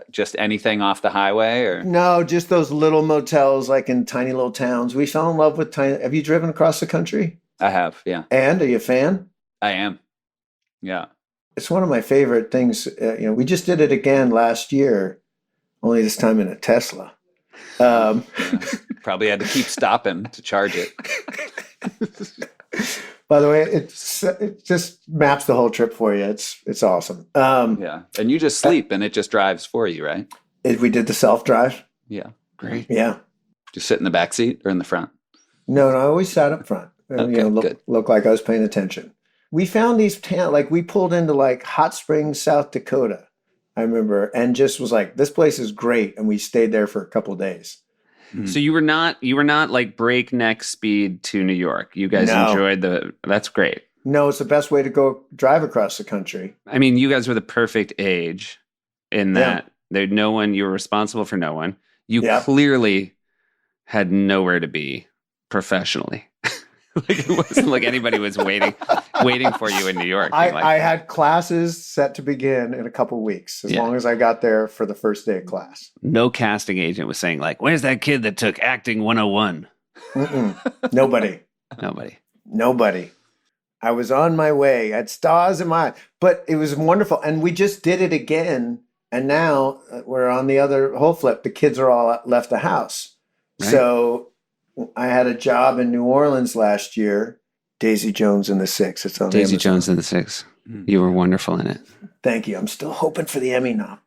just anything off the highway or? No, just those little motels like in tiny little towns. We fell in love with have you driven across the country? I have, yeah. And are you a fan? I am. Yeah. It's one of my favorite things. We just did it again last year. Only this time in a Tesla. Yeah. Probably had to keep stopping to charge it. By the way, it just maps the whole trip for you. It's awesome. Yeah, and you just sleep and it just drives for you, right? We did the self-drive. Yeah, great. Yeah. Just sit in the back seat or in the front? No, I always sat up front. Okay, good. Look like I was paying attention. We found these like we pulled into like Hot Springs, South Dakota. I remember, and just was like, this place is great, and we stayed there for a couple of days. So you were not like breakneck speed to New York. You guys enjoyed that's great. No, it's the best way to go drive across the country. I mean, you guys were the perfect age in that there's no one, you were responsible for no one. You clearly had nowhere to be professionally. Like it wasn't like anybody was waiting for you in New York. I had classes set to begin in a couple of weeks, as long as I got there for the first day of class. No casting agent was saying like, where's that kid that took acting 101? Nobody. I was on my way. I had stars in my eye. But it was wonderful. And we just did it again. And now we're on the other whole flip. The kids are all left the house. Right. So I had a job in New Orleans last year. Daisy Jones and the Six. It's on Daisy Jones and the Six. You were wonderful in it. Thank you. I'm still hoping for the Emmy nom.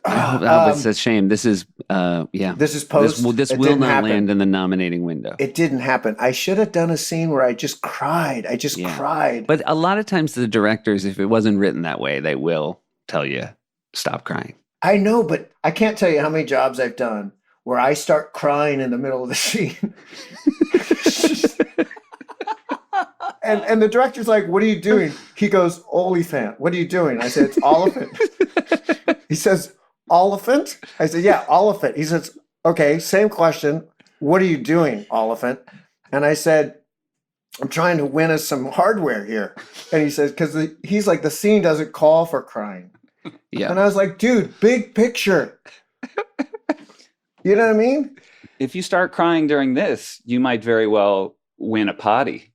It's a shame. This is This is post. This will not land in the nominating window. It didn't happen. I should have done a scene where I just cried. I just cried. But a lot of times the directors, if it wasn't written that way, they will tell you, stop crying. I know, but I can't tell you how many jobs I've done where I start crying in the middle of the scene. And the director's like, what are you doing? He goes, Olyphant. What are you doing? I said, it's Olyphant. He says, Olyphant? I said, yeah, Olyphant. He says, okay, same question. What are you doing, Olyphant? And I said, I'm trying to win us some hardware here. And he says, because he's like, the scene doesn't call for crying. Yeah. And I was like, dude, big picture. You know what I mean? If you start crying during this, you might very well win a potty.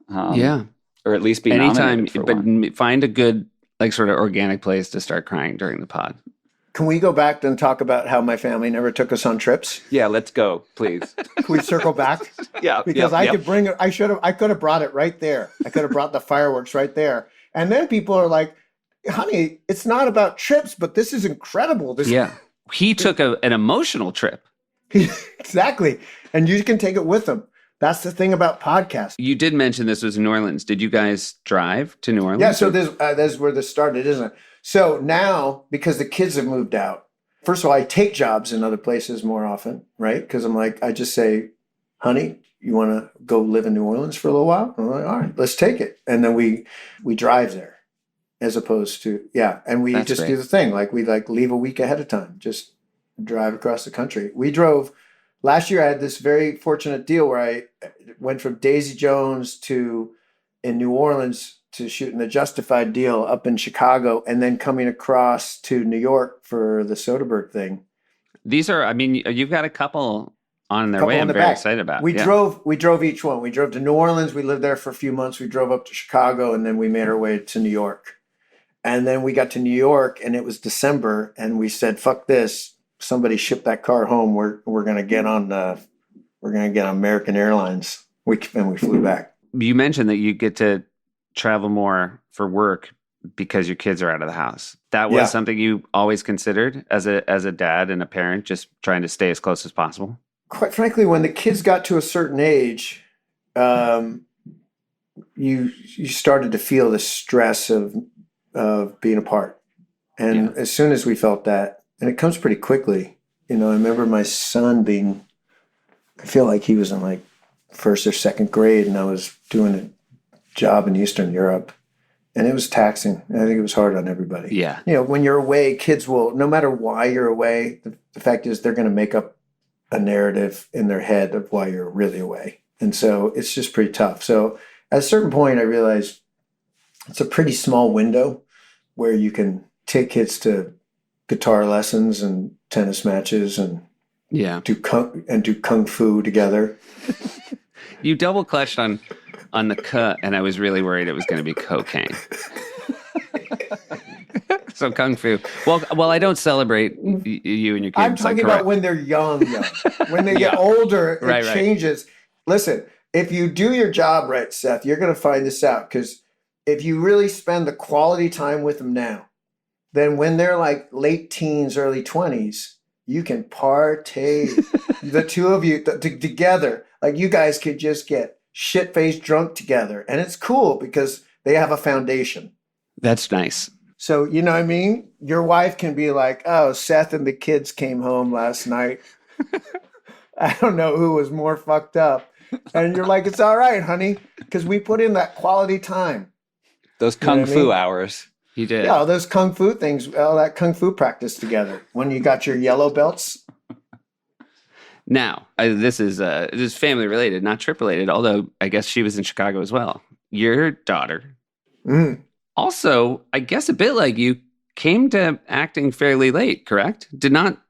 Or at least be nominated for one. Find a good, like, sort of organic place to start crying during the pod. Can we go back and talk about how my family never took us on trips? Yeah, let's go, please. Can we circle back? Yeah. Because I could bring it. I could have brought it right there. I could have brought the fireworks right there. And then people are like, honey, it's not about trips, but this is incredible. He took an emotional trip. Exactly. And you can take it with him. That's the thing about podcasts. You did mention this was in New Orleans. Did you guys drive to New Orleans? Yeah, so that's where this started, isn't it? So now, because the kids have moved out, first of all, I take jobs in other places more often, right? Because I'm like, I just say, honey, you want to go live in New Orleans for a little while? I'm like, all right, let's take it. And then we drive there as opposed to, and we That's just great. Do the thing. Like we leave a week ahead of time, just drive across the country. We drove. Last year, I had this very fortunate deal where I went from Daisy Jones in New Orleans to shooting the Justified deal up in Chicago, and then coming across to New York for the Soderbergh thing. These are, I mean, you've got a couple on their way. I'm very excited about. We drove each one. We drove to New Orleans. We lived there for a few months. We drove up to Chicago, and then we made our way to New York. And then we got to New York, and it was December, and we said, "Fuck this." Somebody shipped that car home. We're gonna get on American Airlines. We flew back. You mentioned that you get to travel more for work because your kids are out of the house. That was something you always considered as a dad and a parent, just trying to stay as close as possible. Quite frankly, when the kids got to a certain age, you started to feel the stress of being apart, and as soon as we felt that. And it comes pretty quickly. You know, I remember my son I feel like he was in like first or second grade, and I was doing a job in Eastern Europe, and it was taxing. And I think it was hard on everybody. Yeah. You know, when you're away, kids will, no matter why you're away, the fact is they're going to make up a narrative in their head of why you're really away. And so it's just pretty tough. So at a certain point, I realized it's a pretty small window where you can take kids to guitar lessons and tennis matches and do kung fu together. You double clutched on the cut, and I was really worried it was going to be cocaine. So kung fu. Well, I don't celebrate you and your kids. I'm talking about when they're young. When they get older, it changes. Listen, if you do your job right, Seth, you're going to find this out, because if you really spend the quality time with them now, then when they're like late teens, early 20s, you can partay. the two of you together, like you guys could just get shit-faced drunk together. And it's cool because they have a foundation. That's nice. So, you know what I mean? Your wife can be like, oh, Seth and the kids came home last night. I don't know who was more fucked up. And you're like, it's all right, honey, because we put in that quality time. Those You know kung what I fu mean? hours. You did. Yeah, all those kung fu things, all that kung fu practice together. When you got your yellow belts. Now, this is family related, not trip related, although I guess she was in Chicago as well. Your daughter, also, I guess a bit like you, came to acting fairly late, correct? Did not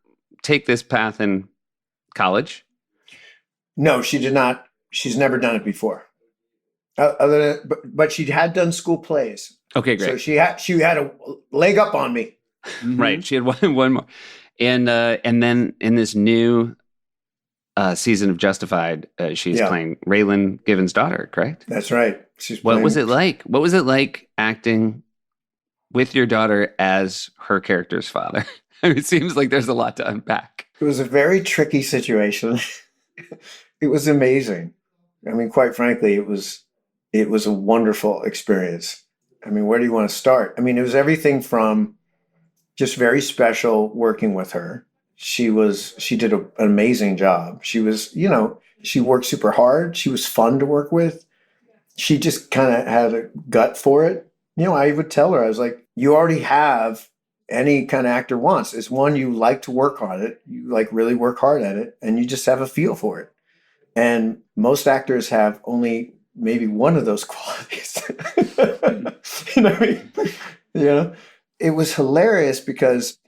take this path in college? No, she did not. She's never done it before. But she had done school plays. Okay, So great. she had a leg up on me. Right. She had one more. And then in this new season of Justified, she's playing Raylan Given's daughter, correct? That's right. She's What playing- was it like? What was it like acting with your daughter as her character's father? It seems like there's a lot to unpack. It was a very tricky situation. It was amazing. I mean, quite frankly, it was a wonderful experience. I mean, where do you want to start? I mean, it was everything from just very special working with her. She did an amazing job. She was, she worked super hard. She was fun to work with. She just kind of had a gut for it. I would tell her, I was like, you already have any kind of actor wants. Is one, you like to work on it. You like really work hard at it and you just have a feel for it. And most actors have only maybe one of those qualities. You know what I mean? It was hilarious because,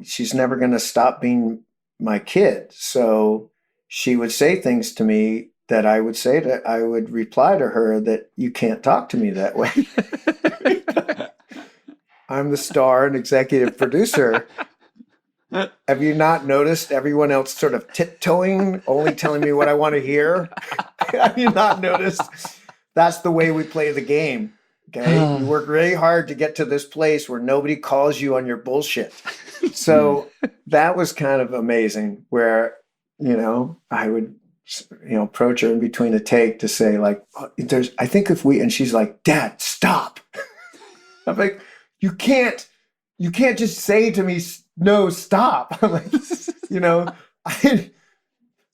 she's never going to stop being my kid. So she would say things to me that I would reply to her that you can't talk to me that way. I'm the star and executive producer. Have you not noticed everyone else sort of tiptoeing, only telling me what I want to hear? Have you not noticed? That's the way we play the game. Okay. You work really hard to get to this place where nobody calls you on your bullshit. So that was kind of amazing where, I would, approach her in between a take to say like, I think and she's like, Dad, stop. I'm like, you can't just say to me, no, stop. I'm like, and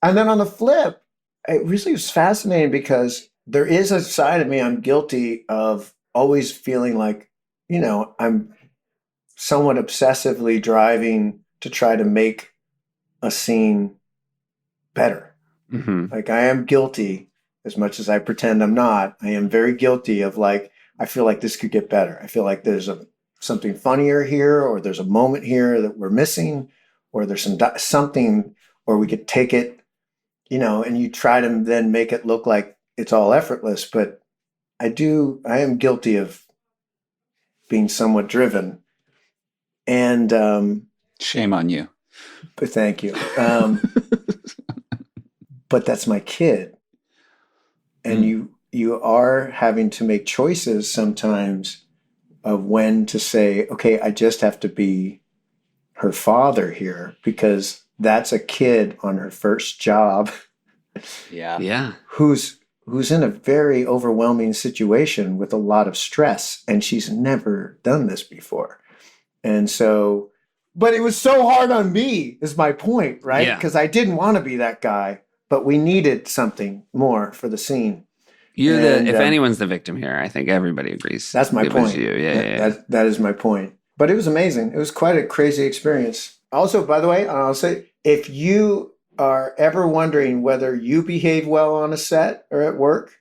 then on the flip, it really was fascinating because there is a side of me I'm guilty of always feeling like, I'm somewhat obsessively driving to try to make a scene better. Mm-hmm. Like I am guilty, as much as I pretend I'm not, I am very guilty of like, I feel like this could get better. I feel like there's something funnier here, or there's a moment here that we're missing, or there's something, or we could take it, and you try to then make it look like it's all effortless. But I am guilty of being somewhat driven. And shame on you. but thank you. But that's my kid. And you are having to make choices sometimes of when to say, okay, I just have to be her father here because that's a kid on her first job. Yeah. Yeah. who's in a very overwhelming situation with a lot of stress, and she's never done this before. And so, but it was so hard on me is my point, right? Yeah. Because I didn't want to be that guy, but we needed something more for the scene. You're And, if anyone's the victim here, I think everybody agrees. That's my It was point. you. Yeah. That is my point. But it was amazing. It was quite a crazy experience. Also, by the way, I'll say, if you are ever wondering whether you behave well on a set or at work,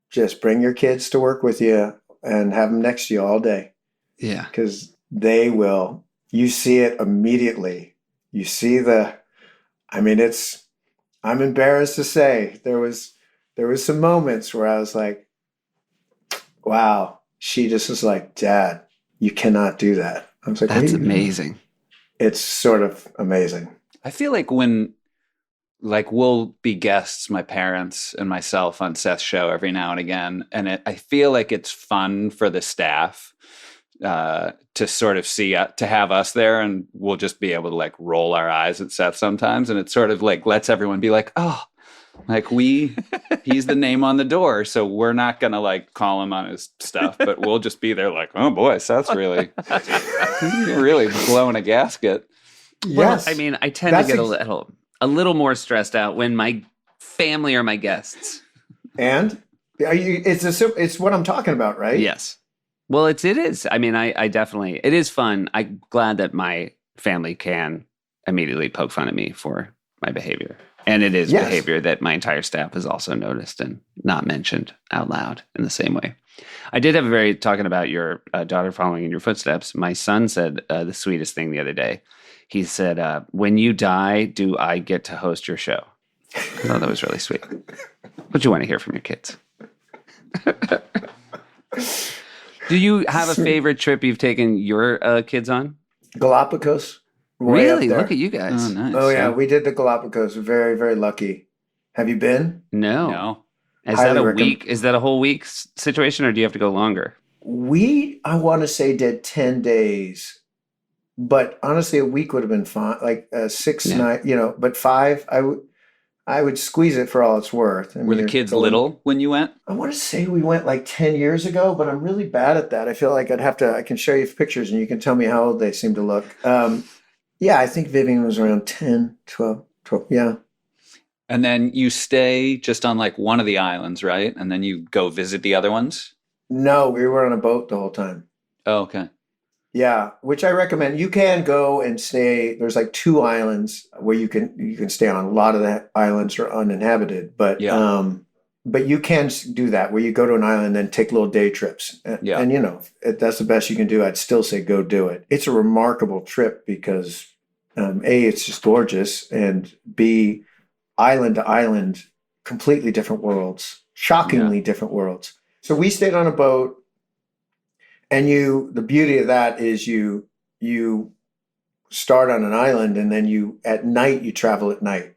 just bring your kids to work with you and have them next to you all day. Yeah. Because they will. You see it immediately. You see I'm embarrassed to say there was some moments where I was like, wow, she just was like, Dad, you cannot do that. I was like, That's "What do you mean?" amazing. It's sort of amazing. I feel like when, we'll be guests, my parents and myself, on Seth's show every now and again, and I feel like it's fun for the staff to sort of see to have us there, and we'll just be able to like roll our eyes at Seth sometimes, and it sort of like lets everyone be like, oh, like he's the name on the door, so we're not gonna like call him on his stuff, but we'll just be there like, oh boy, Seth's really blowing a gasket. Yes. Well, I mean, I tend to get a little more stressed out when my family are my guests. And it's what I'm talking about, right? Yes. Well, it is. I mean, I definitely, it is fun. I'm glad that my family can immediately poke fun at me for my behavior. And it is behavior that my entire staff has also noticed and not mentioned out loud in the same way. I did have talking about your daughter following in your footsteps. My son said the sweetest thing the other day. He said, when you die, do I get to host your show? I thought that was really sweet. What do you want to hear from your kids? Do you have a favorite trip you've taken your kids on? Galapagos. Really? Look at you guys. Oh, nice. Oh, yeah. We did the Galapagos. We're very, very lucky. Have you been? No. Is that a week? Is that a whole week situation, or do you have to go longer? I want to say, did 10 days. But honestly, a week would have been fine. Like 6 nights, but 5, I would squeeze it for all it's worth. Were the kids little when you went? I want to say we went like 10 years ago, but I'm really bad at that. I feel like I can show you pictures and you can tell me how old they seem to look. Yeah, I think Vivian was around 10, 12, yeah. And then you stay just on like one of the islands, right? And then you go visit the other ones? No, we were on a boat the whole time. Oh, okay. Yeah, which I recommend. You can go and stay. There's like 2 islands where you can stay on. A lot of the islands are uninhabited, but you can do that where you go to an island and then take little day trips. And if that's the best you can do, I'd still say go do it. It's a remarkable trip because A, it's just gorgeous, and B, island to island, completely different worlds, shockingly different worlds. So we stayed on a boat. And the beauty of that is you start on an island, and then at night you travel at night.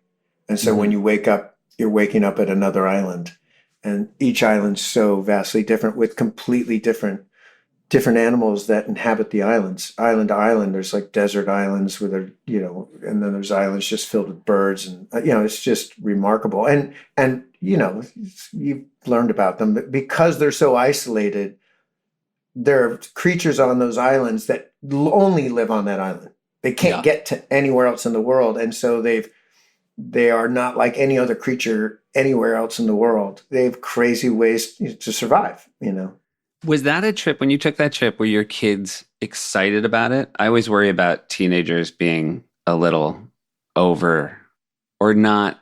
And so when you wake up, you're waking up at another island, and each island's so vastly different with completely different animals that inhabit the islands. Island to island, there's like desert islands where and then there's islands just filled with birds, and it's just remarkable. And you've learned about them, but because they're so isolated, there are creatures on those islands that only live on that island. They can't get to anywhere else in the world. And so they are not like any other creature anywhere else in the world. They have crazy ways to survive, Was that a trip, when you took that trip, were your kids excited about it? I always worry about teenagers being a little over or not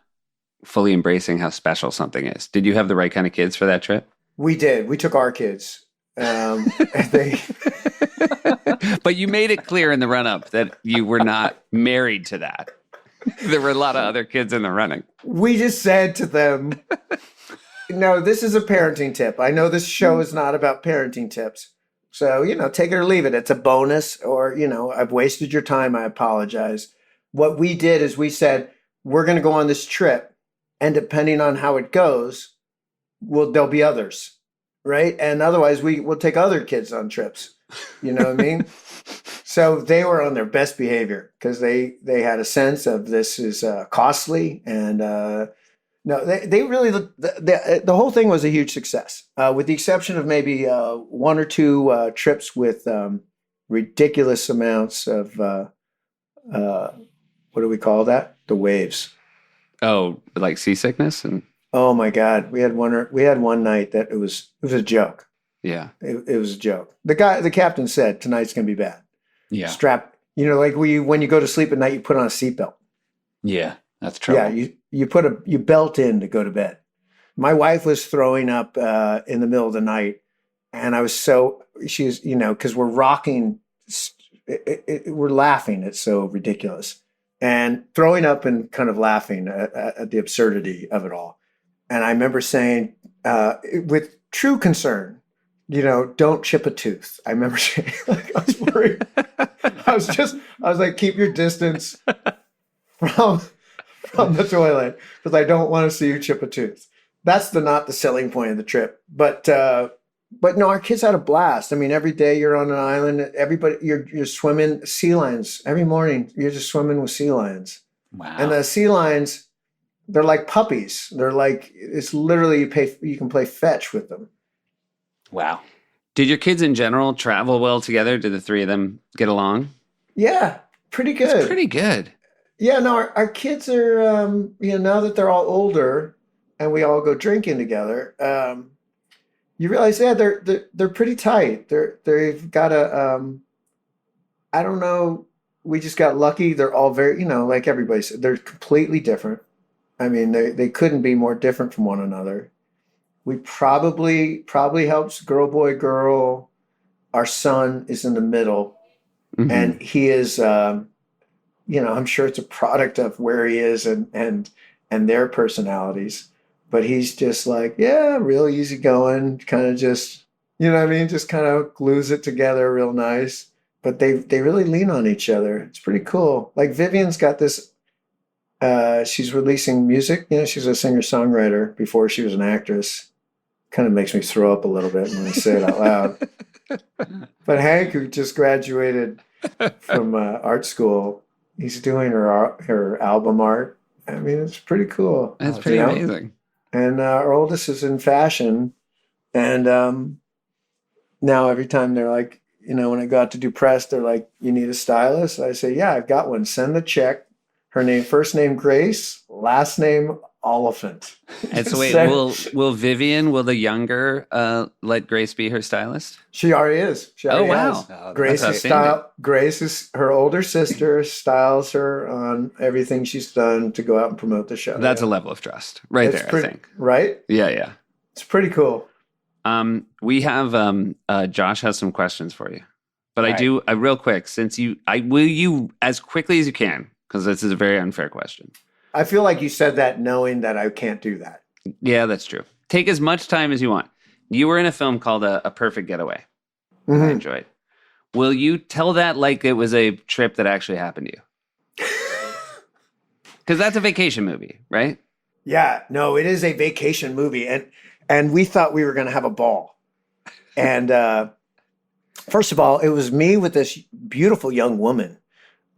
fully embracing how special something is. Did you have the right kind of kids for that trip? We did. We took our kids. But you made it clear in the run-up that you were not married to that. There were a lot of other kids in the running. We just said to them, no, this is a parenting tip. I know this show is not about parenting tips. So, take it or leave it. It's a bonus, or, I've wasted your time. I apologize. What we did is we said, we're going to go on this trip, and depending on how it goes, there'll be others. Right. And otherwise we will take other kids on trips. You know what I mean? So they were on their best behavior because they had a sense of this is costly. And they really, the whole thing was a huge success, with the exception of maybe 1 or 2 trips with ridiculous amounts of, what do we call that? The waves. Oh, like seasickness? And oh my God, we had one night that it was a joke. Yeah, it was a joke. The captain said tonight's gonna be bad. Yeah, strap. Like when you go to sleep at night, you put on a seatbelt. Yeah, that's trouble. Yeah, you belt in to go to bed. My wife was throwing up in the middle of the night, and she was because we're rocking, we're laughing. It's so ridiculous, and throwing up and kind of laughing at the absurdity of it all. And I remember saying, with true concern, don't chip a tooth. I remember saying, I was worried. I was like, keep your distance from the toilet because I don't want to see you chip a tooth. That's not the selling point of the trip. But But no, our kids had a blast. I mean, every day you're on an island. Everybody, you're swimming sea lions every morning. You're just swimming with sea lions, and Wow. the sea lions, they're like puppies. They're like it's literally you can play fetch with them. Wow. Did your kids in general travel well together? Did the three of them get along? Yeah, pretty good. It's pretty good. Yeah, no, our kids are, now that they're all older and we all go drinking together, you realize, yeah, they're pretty tight. They've got I don't know, we just got lucky. They're all very, like everybody said, they're completely different. I mean, they couldn't be more different from one another. We probably helps girl, boy, girl. Our son is in the middle, Mhm. and he is. I'm sure it's a product of where he is and their personalities. But he's just like, yeah, real easygoing, kind of just, you know what I mean? Just kind of glues it together real nice. But they really lean on each other. It's pretty cool. Like Vivian's got this, she's releasing music. She's a singer-songwriter before she was an actress. Kind of makes me throw up a little bit when I say it out loud. But Hank, who just graduated from art school, he's doing her album art. I mean, it's pretty cool. That's pretty amazing. And our oldest is in fashion. And now every time they're like, when I go out to do press, they're like, you need a stylist? I say, yeah, I've got one. Send the check. Her first name Grace, last name Olyphant. And so wait, will Vivian, will the younger let Grace be her stylist? She already is. She already wow. has. Grace That's is Grace is her older sister, styles her on everything she's done to go out and promote the show. That's a level of trust right It's there, pretty, I think. Right? Yeah. It's pretty cool. We have Josh has some questions for you. But Right. I real quick, since will you as quickly as you can, because this is a very unfair question. I feel like you said that knowing that I can't do that. Yeah, that's true. Take as much time as you want. You were in a film called A Perfect Getaway. I Mhm. enjoyed. Will you tell that like it was a trip that actually happened to you? Because that's a vacation movie, right? Yeah, no, it is a vacation movie, and we thought we were going to have a ball. And first of all, it was me with this beautiful young woman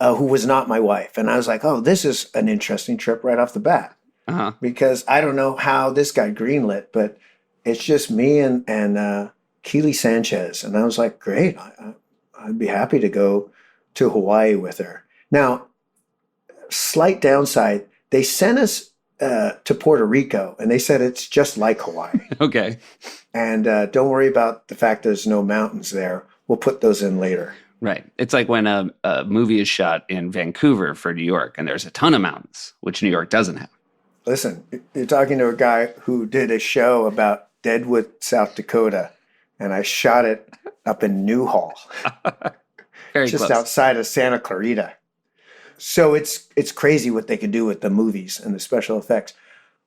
who was not my wife, and I was like, "Oh, this is an interesting trip right off the bat," Uh-huh. because I don't know how this got greenlit, but it's just me and Keely Sanchez, and I was like, "Great, I'd be happy to go to Hawaii with her." Now, slight downside, they sent us to Puerto Rico, and they said it's just like Hawaii. Okay. And don't worry about the fact there's no mountains there. We'll put those in later. Right. It's like when a movie is shot in Vancouver for New York, and there's a ton of mountains, which New York doesn't have. Listen, you're talking to a guy who did a show about Deadwood, South Dakota, and I shot it up in Newhall, Very just close. outside of Santa Clarita. So it's crazy what they can do with the movies and the special effects.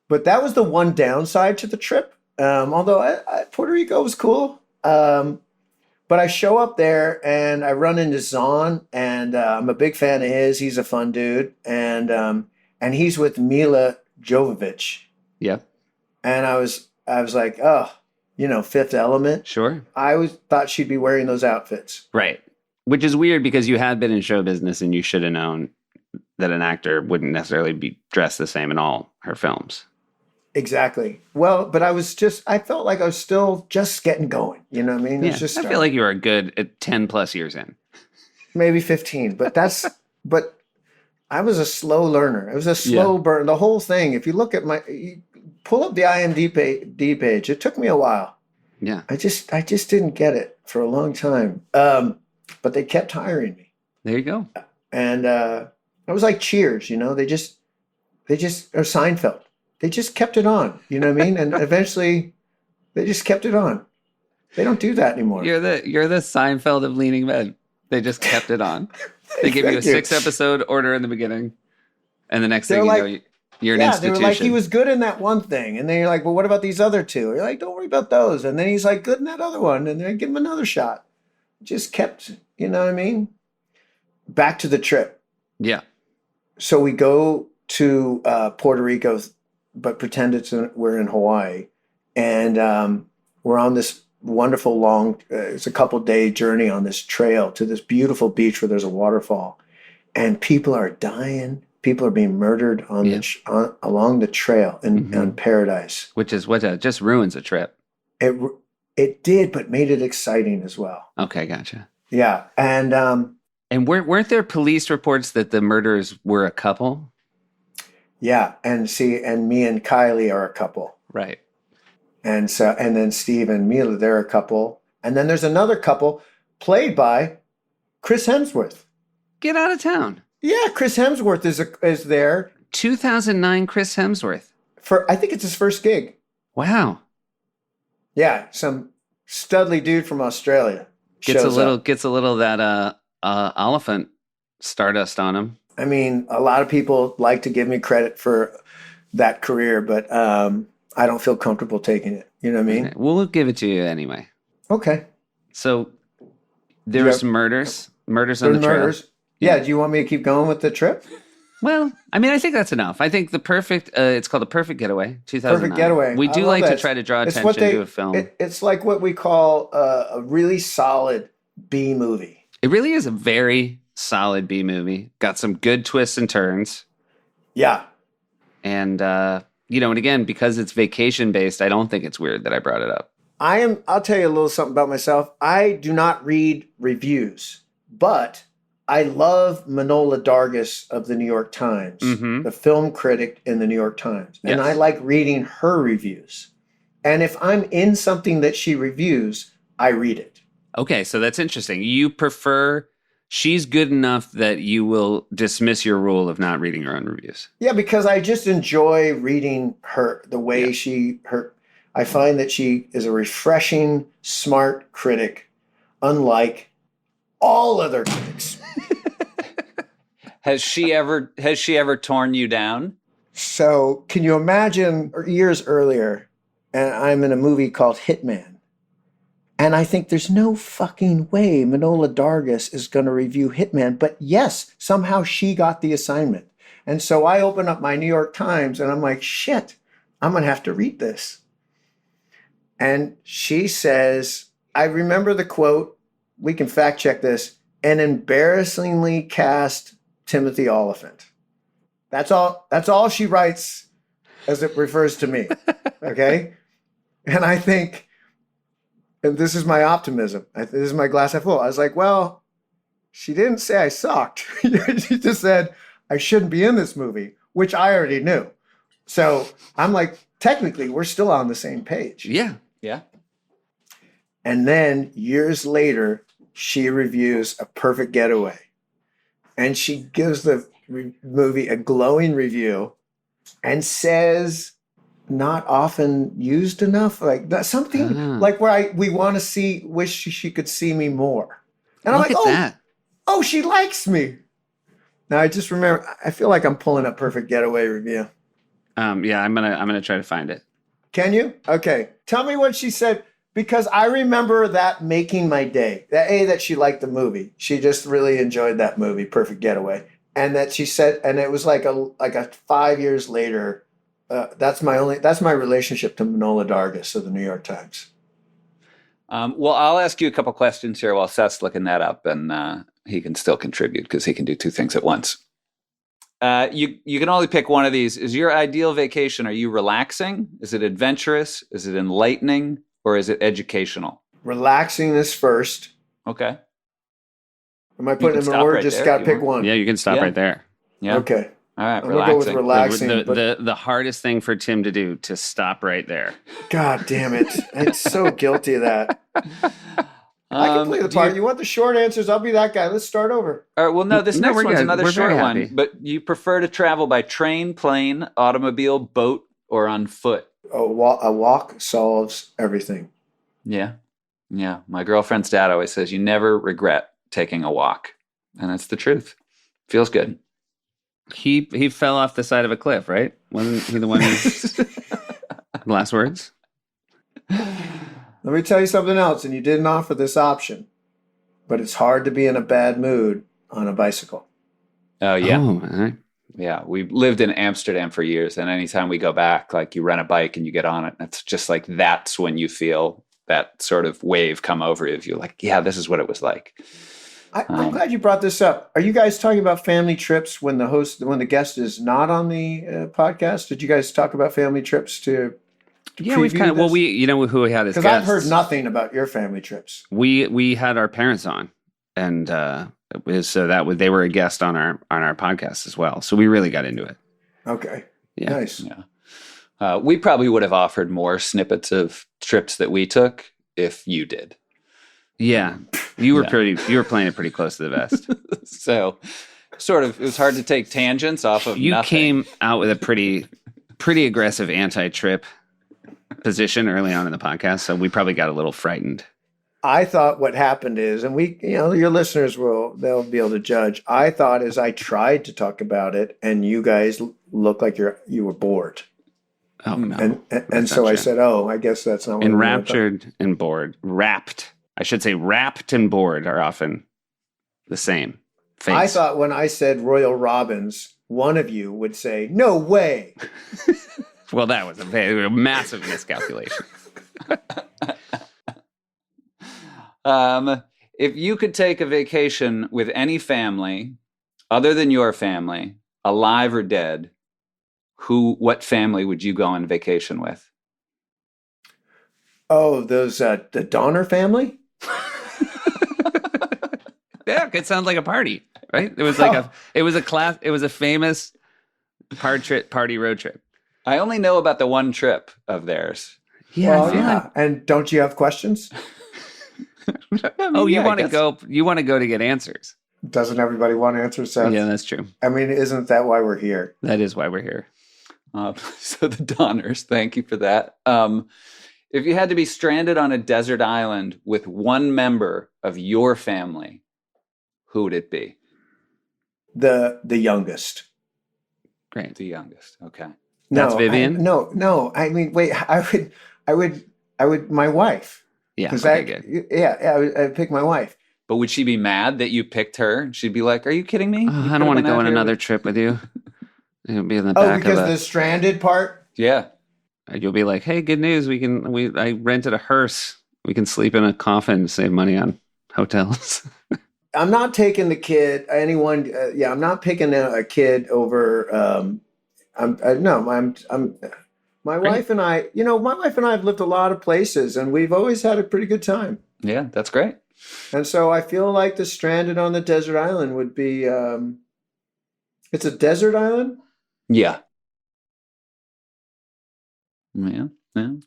But that was the one downside to the trip. Although Puerto Rico was cool. But I show up there and I run into Zahn, and I'm a big fan of his. He's a fun dude, and he's with Mila Jovovich, Yeah, and I was like, oh, Fifth Element. sure. I always thought she'd be wearing those outfits. Right. Which is weird because you had been in show business and you should have known that an actor wouldn't necessarily be dressed the same in all her films. Exactly. Well, but I felt like I was still just getting going. You know what I mean? It Yeah, was just I feel like you are good at 10 plus years in. maybe 15, but but I was a slow learner. It was a slow burn. The whole thing, if you look at you pull up the IMDb page, it took me a while. Yeah. I just didn't get it for a long time. But they kept hiring me. There you go. And it was like Cheers, they just or Seinfeld. They just kept it on, you know what I mean? And eventually they just kept it on. They don't do that anymore. You're the Seinfeld of leaning men. They just kept it on. They give you a 6-episode order in the beginning, and the next thing They're you know, you're an they institution. were like, he was good in that one thing. And then you're like, well, what about these other two? You're like, don't worry about those. And then he's like, good in that other one. And then give him another shot. Just kept, you know what I mean? Back to the trip. Yeah. So we go to Puerto Rico, but pretend we're in Hawaii. And we're on this wonderful long, it's a couple day journey on this trail to this beautiful beach where there's a waterfall, and people are dying. People are being murdered on along the trail in Paradise. Which is what just ruins a trip. It did, but made it exciting as well. Okay, gotcha. Yeah, and weren't there police reports that the murderers were a couple? Yeah, and me and Kylie are a couple. Right. And then Steve and Mila, they're a couple. And then there's another couple played by Chris Hemsworth. Get out of town. Yeah, Chris Hemsworth is there. 2009 Chris Hemsworth. I think it's his first gig. Wow. Yeah, some studly dude from Australia. Gets a little that Olyphant stardust on him. I mean, a lot of people like to give me credit for that career, but I don't feel comfortable taking it. You know what I mean? Okay. We'll give it to you anyway. Okay. So there were some murders on the trail. Yeah. Do you want me to keep going with the trip? Well, I mean, I think that's enough. I think it's called The Perfect Getaway, 2009. Perfect Getaway. We do like to try to draw attention to a film. It's like what we call a really solid B movie. It really is a very solid B movie. Got some good twists and turns. Yeah. And, and again, because it's vacation based, I don't think it's weird that I brought it up. I'll tell you a little something about myself. I do not read reviews, but I love Manohla Dargis of the New York Times, the film critic in the New York Times. And I like reading her reviews. And if I'm in something that she reviews, I read it. Okay, so that's interesting. You prefer she's good enough that you will dismiss your rule of not reading her own reviews. Yeah, because I just enjoy reading her, the way I find that she is a refreshing, smart critic, unlike all other critics. Has she ever torn you down? So can you imagine years earlier, and I'm in a movie called Hitman. And I think there's no fucking way Manohla Dargis is going to review Hitman. But yes, somehow she got the assignment. And so I open up my New York Times and I'm like, shit, I'm going to have to read this. And she says, I remember the quote, we can fact check this, an embarrassingly cast Timothy Olyphant. That's all she writes as it refers to me. Okay. And I think, and this is my optimism. This is my glass half full. I was like, well, she didn't say I sucked. She just said I shouldn't be in this movie, which I already knew. So I'm like, technically, we're still on the same page. Yeah. Yeah. And then years later, she reviews A Perfect Getaway. And she gives the movie a glowing review and says, not often used enough, like that's something like where we want to wish she could see me more. And Look I'm like, that. Oh, she likes me. Now I just remember, I feel like I'm pulling a Perfect Getaway review. Yeah, I'm gonna try to find it. Can you? Okay, tell me what she said, because I remember that making my day. That she liked the movie. She just really enjoyed that movie, Perfect Getaway, and that she said, and it was like a 5 years later. That's my relationship to Manohla Dargis of the New York Times. Well, I'll ask you a couple questions here while Seth's looking that up, and he can still contribute because he can do two things at once. You can only pick one of these. Is your ideal vacation, are you relaxing? Is it adventurous? Is it enlightening? Or is it educational? Relaxing is first. Okay. Am I putting them in order? Just got to pick one. Yeah, you can stop right there. Yeah. Okay. All right, I'm going to go with relaxing. The hardest thing for Tim to do, to stop right there. God damn it. I'm so guilty of that. I can play the part. You want the short answers? I'll be that guy. Let's start over. All right, well, no, this next one's another short one. But you prefer to travel by train, plane, automobile, boat, or on foot? A walk solves everything. Yeah. Yeah. My girlfriend's dad always says you never regret taking a walk. And that's the truth. Feels good. He fell off the side of a cliff, right? Wasn't he the one who... Last words? Let me tell you something else, and you didn't offer this option, but it's hard to be in a bad mood on a bicycle. Oh, yeah. Oh, all right. Yeah, we lived in Amsterdam for years, and anytime we go back, like you rent a bike and you get on it, it's just like that's when you feel that sort of wave come over you. You're like, yeah, this is what it was like. I'm glad you brought this up. Are you guys talking about family trips when the guest is not on the podcast? Did you guys talk about family trips to Yeah, we've kind of, well, you know who we had as because guests. I've heard nothing about your family trips. We had our parents on, and so they were a guest on our podcast as well. So we really got into it. Okay, Yeah. nice. Yeah. We probably would have offered more snippets of trips that we took if you did. Yeah, you were playing it pretty close to the vest. So, sort of, it was hard to take tangents off of. You nothing. came out with a pretty aggressive anti-trip position early on in the podcast, so we probably got a little frightened. I thought what happened is, and your listeners they'll be able to judge. I thought as I tried to talk about it, and you guys looked like you were bored. Oh no! And so I said, "Oh, I guess that's not." Enraptured and bored, wrapped. I should say, wrapped and bored are often the same. Face. I thought when I said Royal Robbins, one of you would say, "No way." Well, that was a massive miscalculation. If you could take a vacation with any family other than your family, alive or dead, what family would you go on vacation with? Oh, those the Donner family? Yeah, it sounds like a party, right? It was like it was a famous party road trip. I only know about the one trip of theirs. Yeah, well, yeah. And don't you have questions? You want to go? You want to go to get answers? Doesn't everybody want answers, Seth? Yeah, that's true. I mean, isn't that why we're here? That is why we're here. So the Donners, thank you for that. If you had to be stranded on a desert island with one member of your family, who would it be? The youngest. Great. The youngest. Okay. That's Vivian? No. I mean, wait. I would. My wife. Yeah. Good. Yeah. I'd pick my wife. But would she be mad that you picked her? She'd be like, "Are you kidding me? I don't want to go on another trip with you." You'll be in the back because the stranded part. Yeah. You'll be like, "Hey, good news! I rented a hearse. We can sleep in a coffin, save money on hotels." I'm not taking the kid. Anyone? I'm not picking a kid over. My wife and I. My wife and I have lived a lot of places, and we've always had a pretty good time. Yeah, that's great. And so I feel like the stranded on the desert island would be. It's a desert island. Yeah. Yeah.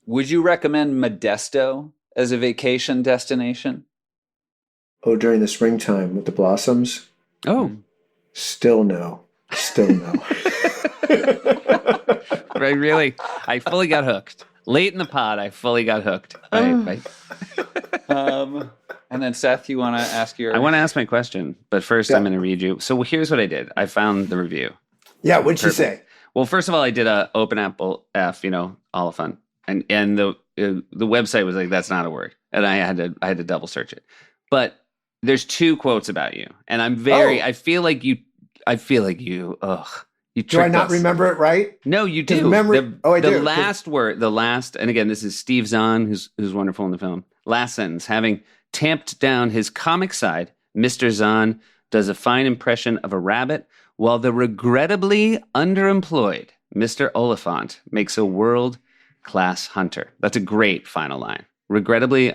Would you recommend Modesto as a vacation destination? Oh, during the springtime with the blossoms? Oh. Still no. I fully got hooked. Late in the pod, I fully got hooked. And then Seth, you want to ask your... I want to ask my question, but first I'm going to read you. So here's what I did. I found the review. Yeah, what'd you say? Well, first of all, I did a open Apple F, Olyphant, and the website was like, that's not a word, and I had to double search it. But there's two quotes about you, and I feel like you. You do I not remember it right? No, you do. I do. The last, and again, this is Steve Zahn, who's wonderful in the film. Last sentence, having tamped down his comic side, Mr. Zahn does a fine impression of a rabbit, while the regrettably underemployed Mr. Olyphant makes a world-class hunter. That's a great final line. Regrettably,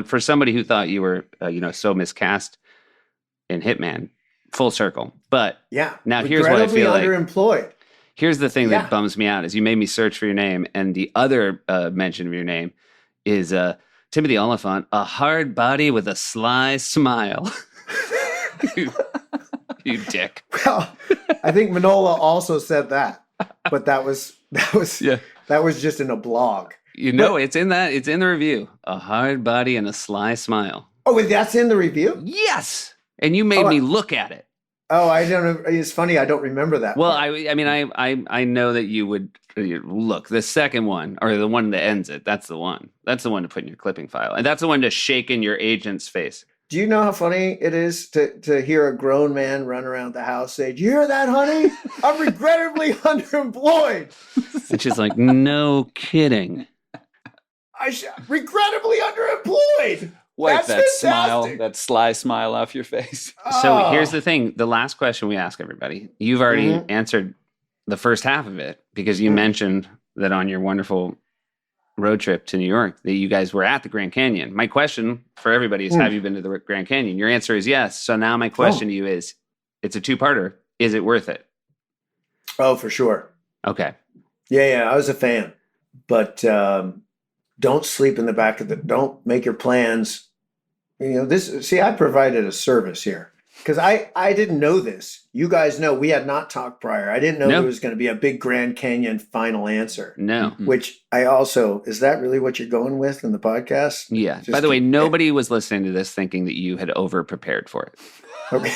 for somebody who thought you were, so miscast in Hitman, full circle. But now here's what I feel like. Underemployed. Here's the thing that bums me out is you made me search for your name, and the other mention of your name is Timothy Olyphant, a hard body with a sly smile. You dick. Well, I think Manola also said that, but that was just in a blog. It's in the review. A hard body and a sly smile. Oh, wait, that's in the review? Yes. And you made me look at it. Oh, I don't know. It's funny. I don't remember that. Well, I know that you would look. The second one, or the one that ends it, that's the one. That's the one to put in your clipping file. And that's the one to shake in your agent's face. Do you know how funny it is to hear a grown man run around the house say, "Do you hear that, honey? I'm regrettably underemployed." And she's like, "No kidding." regrettably underemployed. Wipe That's that smile, fantastic. that sly smile off your face. So here's the thing. The last question we ask everybody. You've already Mhm. answered the first half of it because you mentioned that on your wonderful road trip to New York that you guys were at the Grand Canyon. My question for everybody is, have you been to the Grand Canyon? Your answer is yes. So now my question to you is, it's a two-parter. Is it worth it? Oh, for sure. Okay. Yeah, I was a fan. But don't sleep in the back of the, don't make your plans. I provided a service here because I didn't know this. You guys know we had not talked prior. I didn't know there was going to be a big Grand Canyon final answer. No. Which I also, is that really what you're going with in the podcast? Yeah. Just By the way, nobody was listening to this thinking that you had over prepared for it. Okay.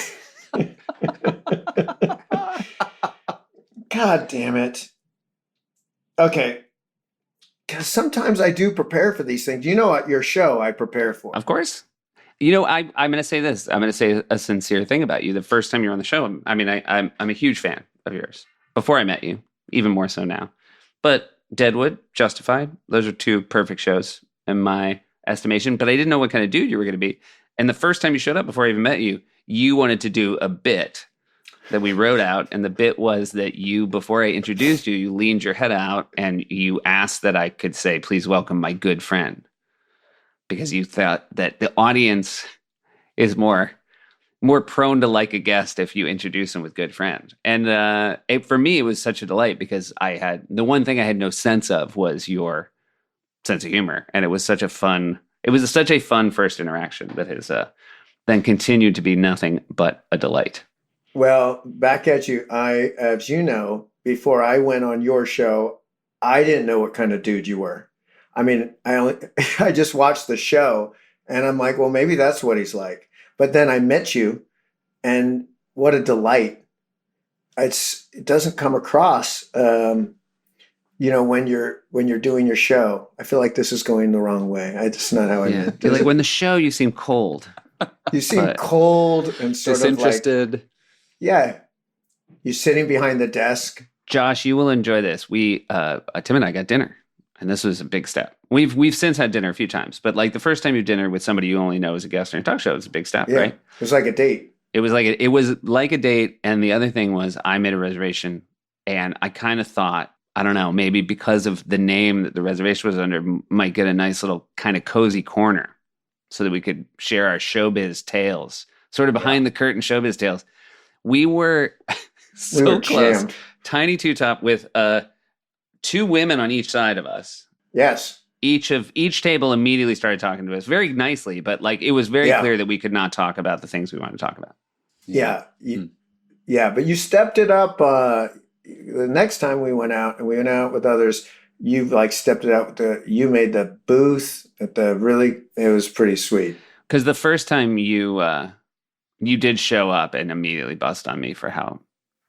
God damn it. Okay. Because sometimes I do prepare for these things. You know what? Your show I prepare for. Of course. I'm going to say this. I'm going to say a sincere thing about you. The first time you were on the show, I'm a huge fan of yours. Before I met you, even more so now. But Deadwood, Justified, those are two perfect shows in my estimation. But I didn't know what kind of dude you were going to be. And the first time you showed up, before I even met you, you wanted to do a bit that we wrote out. And the bit was that you, before I introduced you, you leaned your head out and you asked that I could say, please welcome my good friend. Because you thought that the audience is more prone to like a guest if you introduce them with good friend. And for me, it was such a delight because the one thing I had no sense of was your sense of humor. And it was such a fun first interaction that has then continued to be nothing but a delight. Well, back at you. As you know, before I went on your show, I didn't know what kind of dude you were. I mean, I just watched the show and I'm like, well, maybe that's what he's like. But then I met you and what a delight. It doesn't come across, when you're doing your show. I feel like this is going the wrong way. It's not how I meant. Like when the show, you seem cold. You seem cold and sort disinterested. of like, yeah, you're sitting behind the desk. Josh, you will enjoy this. Tim and I got dinner. And this was a big step. We've since had dinner a few times, but like the first time you dinner with somebody you only know as a guest on your talk show, it's a big step, right? It was like a date. It was like a date. And the other thing was I made a reservation and I kind of thought, I don't know, maybe because of the name that the reservation was under, might get a nice little kind of cozy corner so that we could share our showbiz tales, sort of behind the curtain showbiz tales. We were so close, jammed. tiny two-top with two women on each side of us. Yes. Each table immediately started talking to us very nicely, but like it was very clear that we could not talk about the things we wanted to talk about. Yeah. But you stepped it up. The next time we went out and we went out with others, you like stepped it up you made the booth it was pretty sweet. Because the first time you did show up and immediately bust on me for how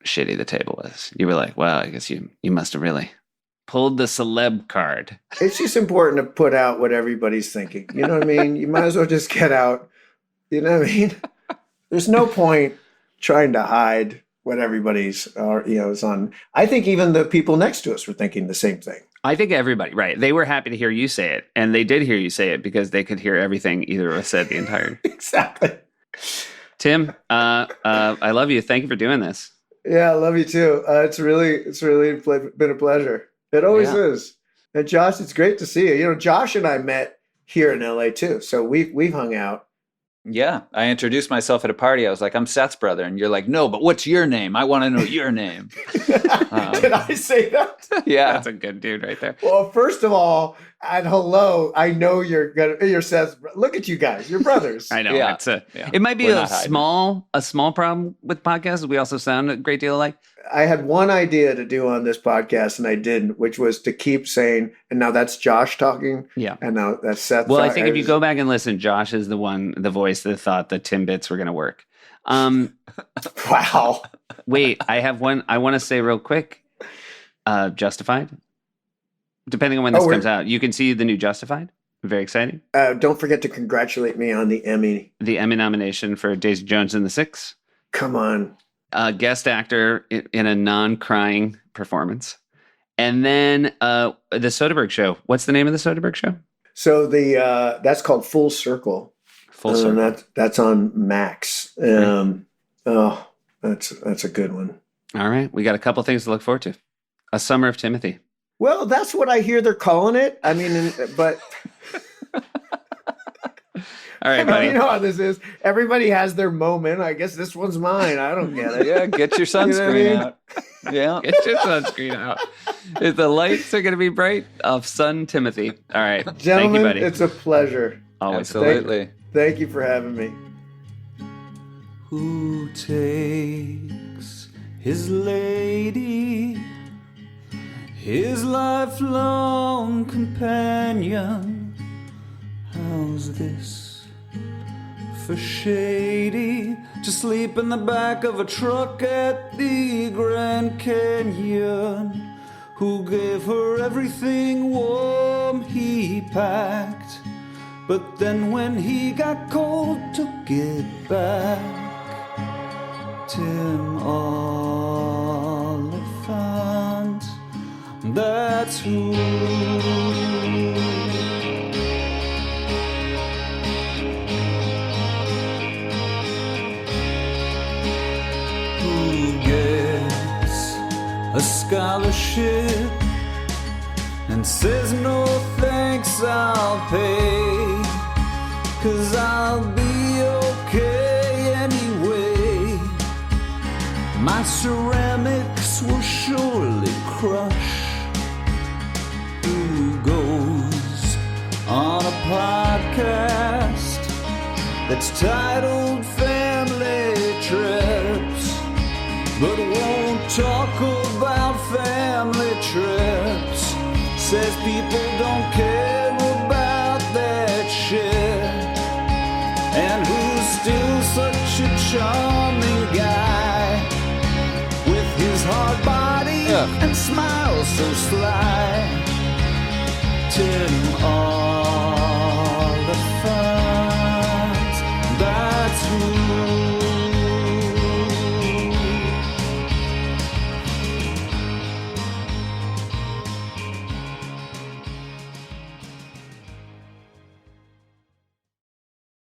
shitty the table was. You were like, well, I guess you must have really pulled the celeb card. It's just important to put out what everybody's thinking. You know what I mean? You might as well just get out. You know what I mean? There's no point trying to hide what everybody's is on. I think even the people next to us were thinking the same thing. I think everybody, right. They were happy to hear you say it. And they did hear you say it because they could hear everything either of us said the entire. Exactly. Tim, I love you. Thank you for doing this. Yeah, I love you too. It's really been a pleasure. It always is. And Josh, it's great to see you. You know, Josh and I met here in LA too. So we've hung out. Yeah. I introduced myself at a party. I was like, I'm Seth's brother. And you're like, no, but what's your name? I want to know your name. Did I say that? Yeah. That's a good dude right there. Well, first of all, and hello, I know you're Seth's. Look at you guys, you're brothers. I know. Yeah. It might be We're a not hiding. small problem with podcasts. We also sound a great deal alike. I had one idea to do on this podcast and I didn't, which was to keep saying, and now that's Josh talking. Yeah. And now that's Seth. Well, I think if you go back and listen, Josh is the voice that thought the Timbits were going to work. Wow. Wait, I have one I want to say real quick. Justified. Depending on when this comes out, you can see the new Justified. Very exciting. Don't forget to congratulate me on the Emmy. The Emmy nomination for Daisy Jones and the Six. Come on. Guest actor in a non-crying performance. And then the Soderbergh Show. What's the name of the Soderbergh Show? So that's called Full Circle. Full Circle. And that's on Max. That's a good one. All right. We got a couple things to look forward to. A Summer of Timothy. Well, that's what I hear they're calling it. I mean, but All right, buddy. you know how this is. Everybody has their moment. I guess this one's mine. I don't get it. Yeah, get your sunscreen out. Yeah. Get your sunscreen out. If the lights are going to be bright, of Sun Timothy. All right. Gentlemen, Thank you, buddy. it's a pleasure. Always. Absolutely. Thank you for having me. Who takes his lady, his lifelong companion? How's this for shady to sleep in the back of a truck at the Grand Canyon? Who gave her everything warm he packed, but then when he got cold took it back? Tim Olyphant, that's who. A scholarship and says no thanks, I'll pay, 'cause I'll be okay anyway. My ceramics will surely crush. Who goes on a podcast that's titled Family Trips, but won't talk about family trips? Says people don't care about that shit. And who's still such a charming guy, with his hard body and smile so sly? Tim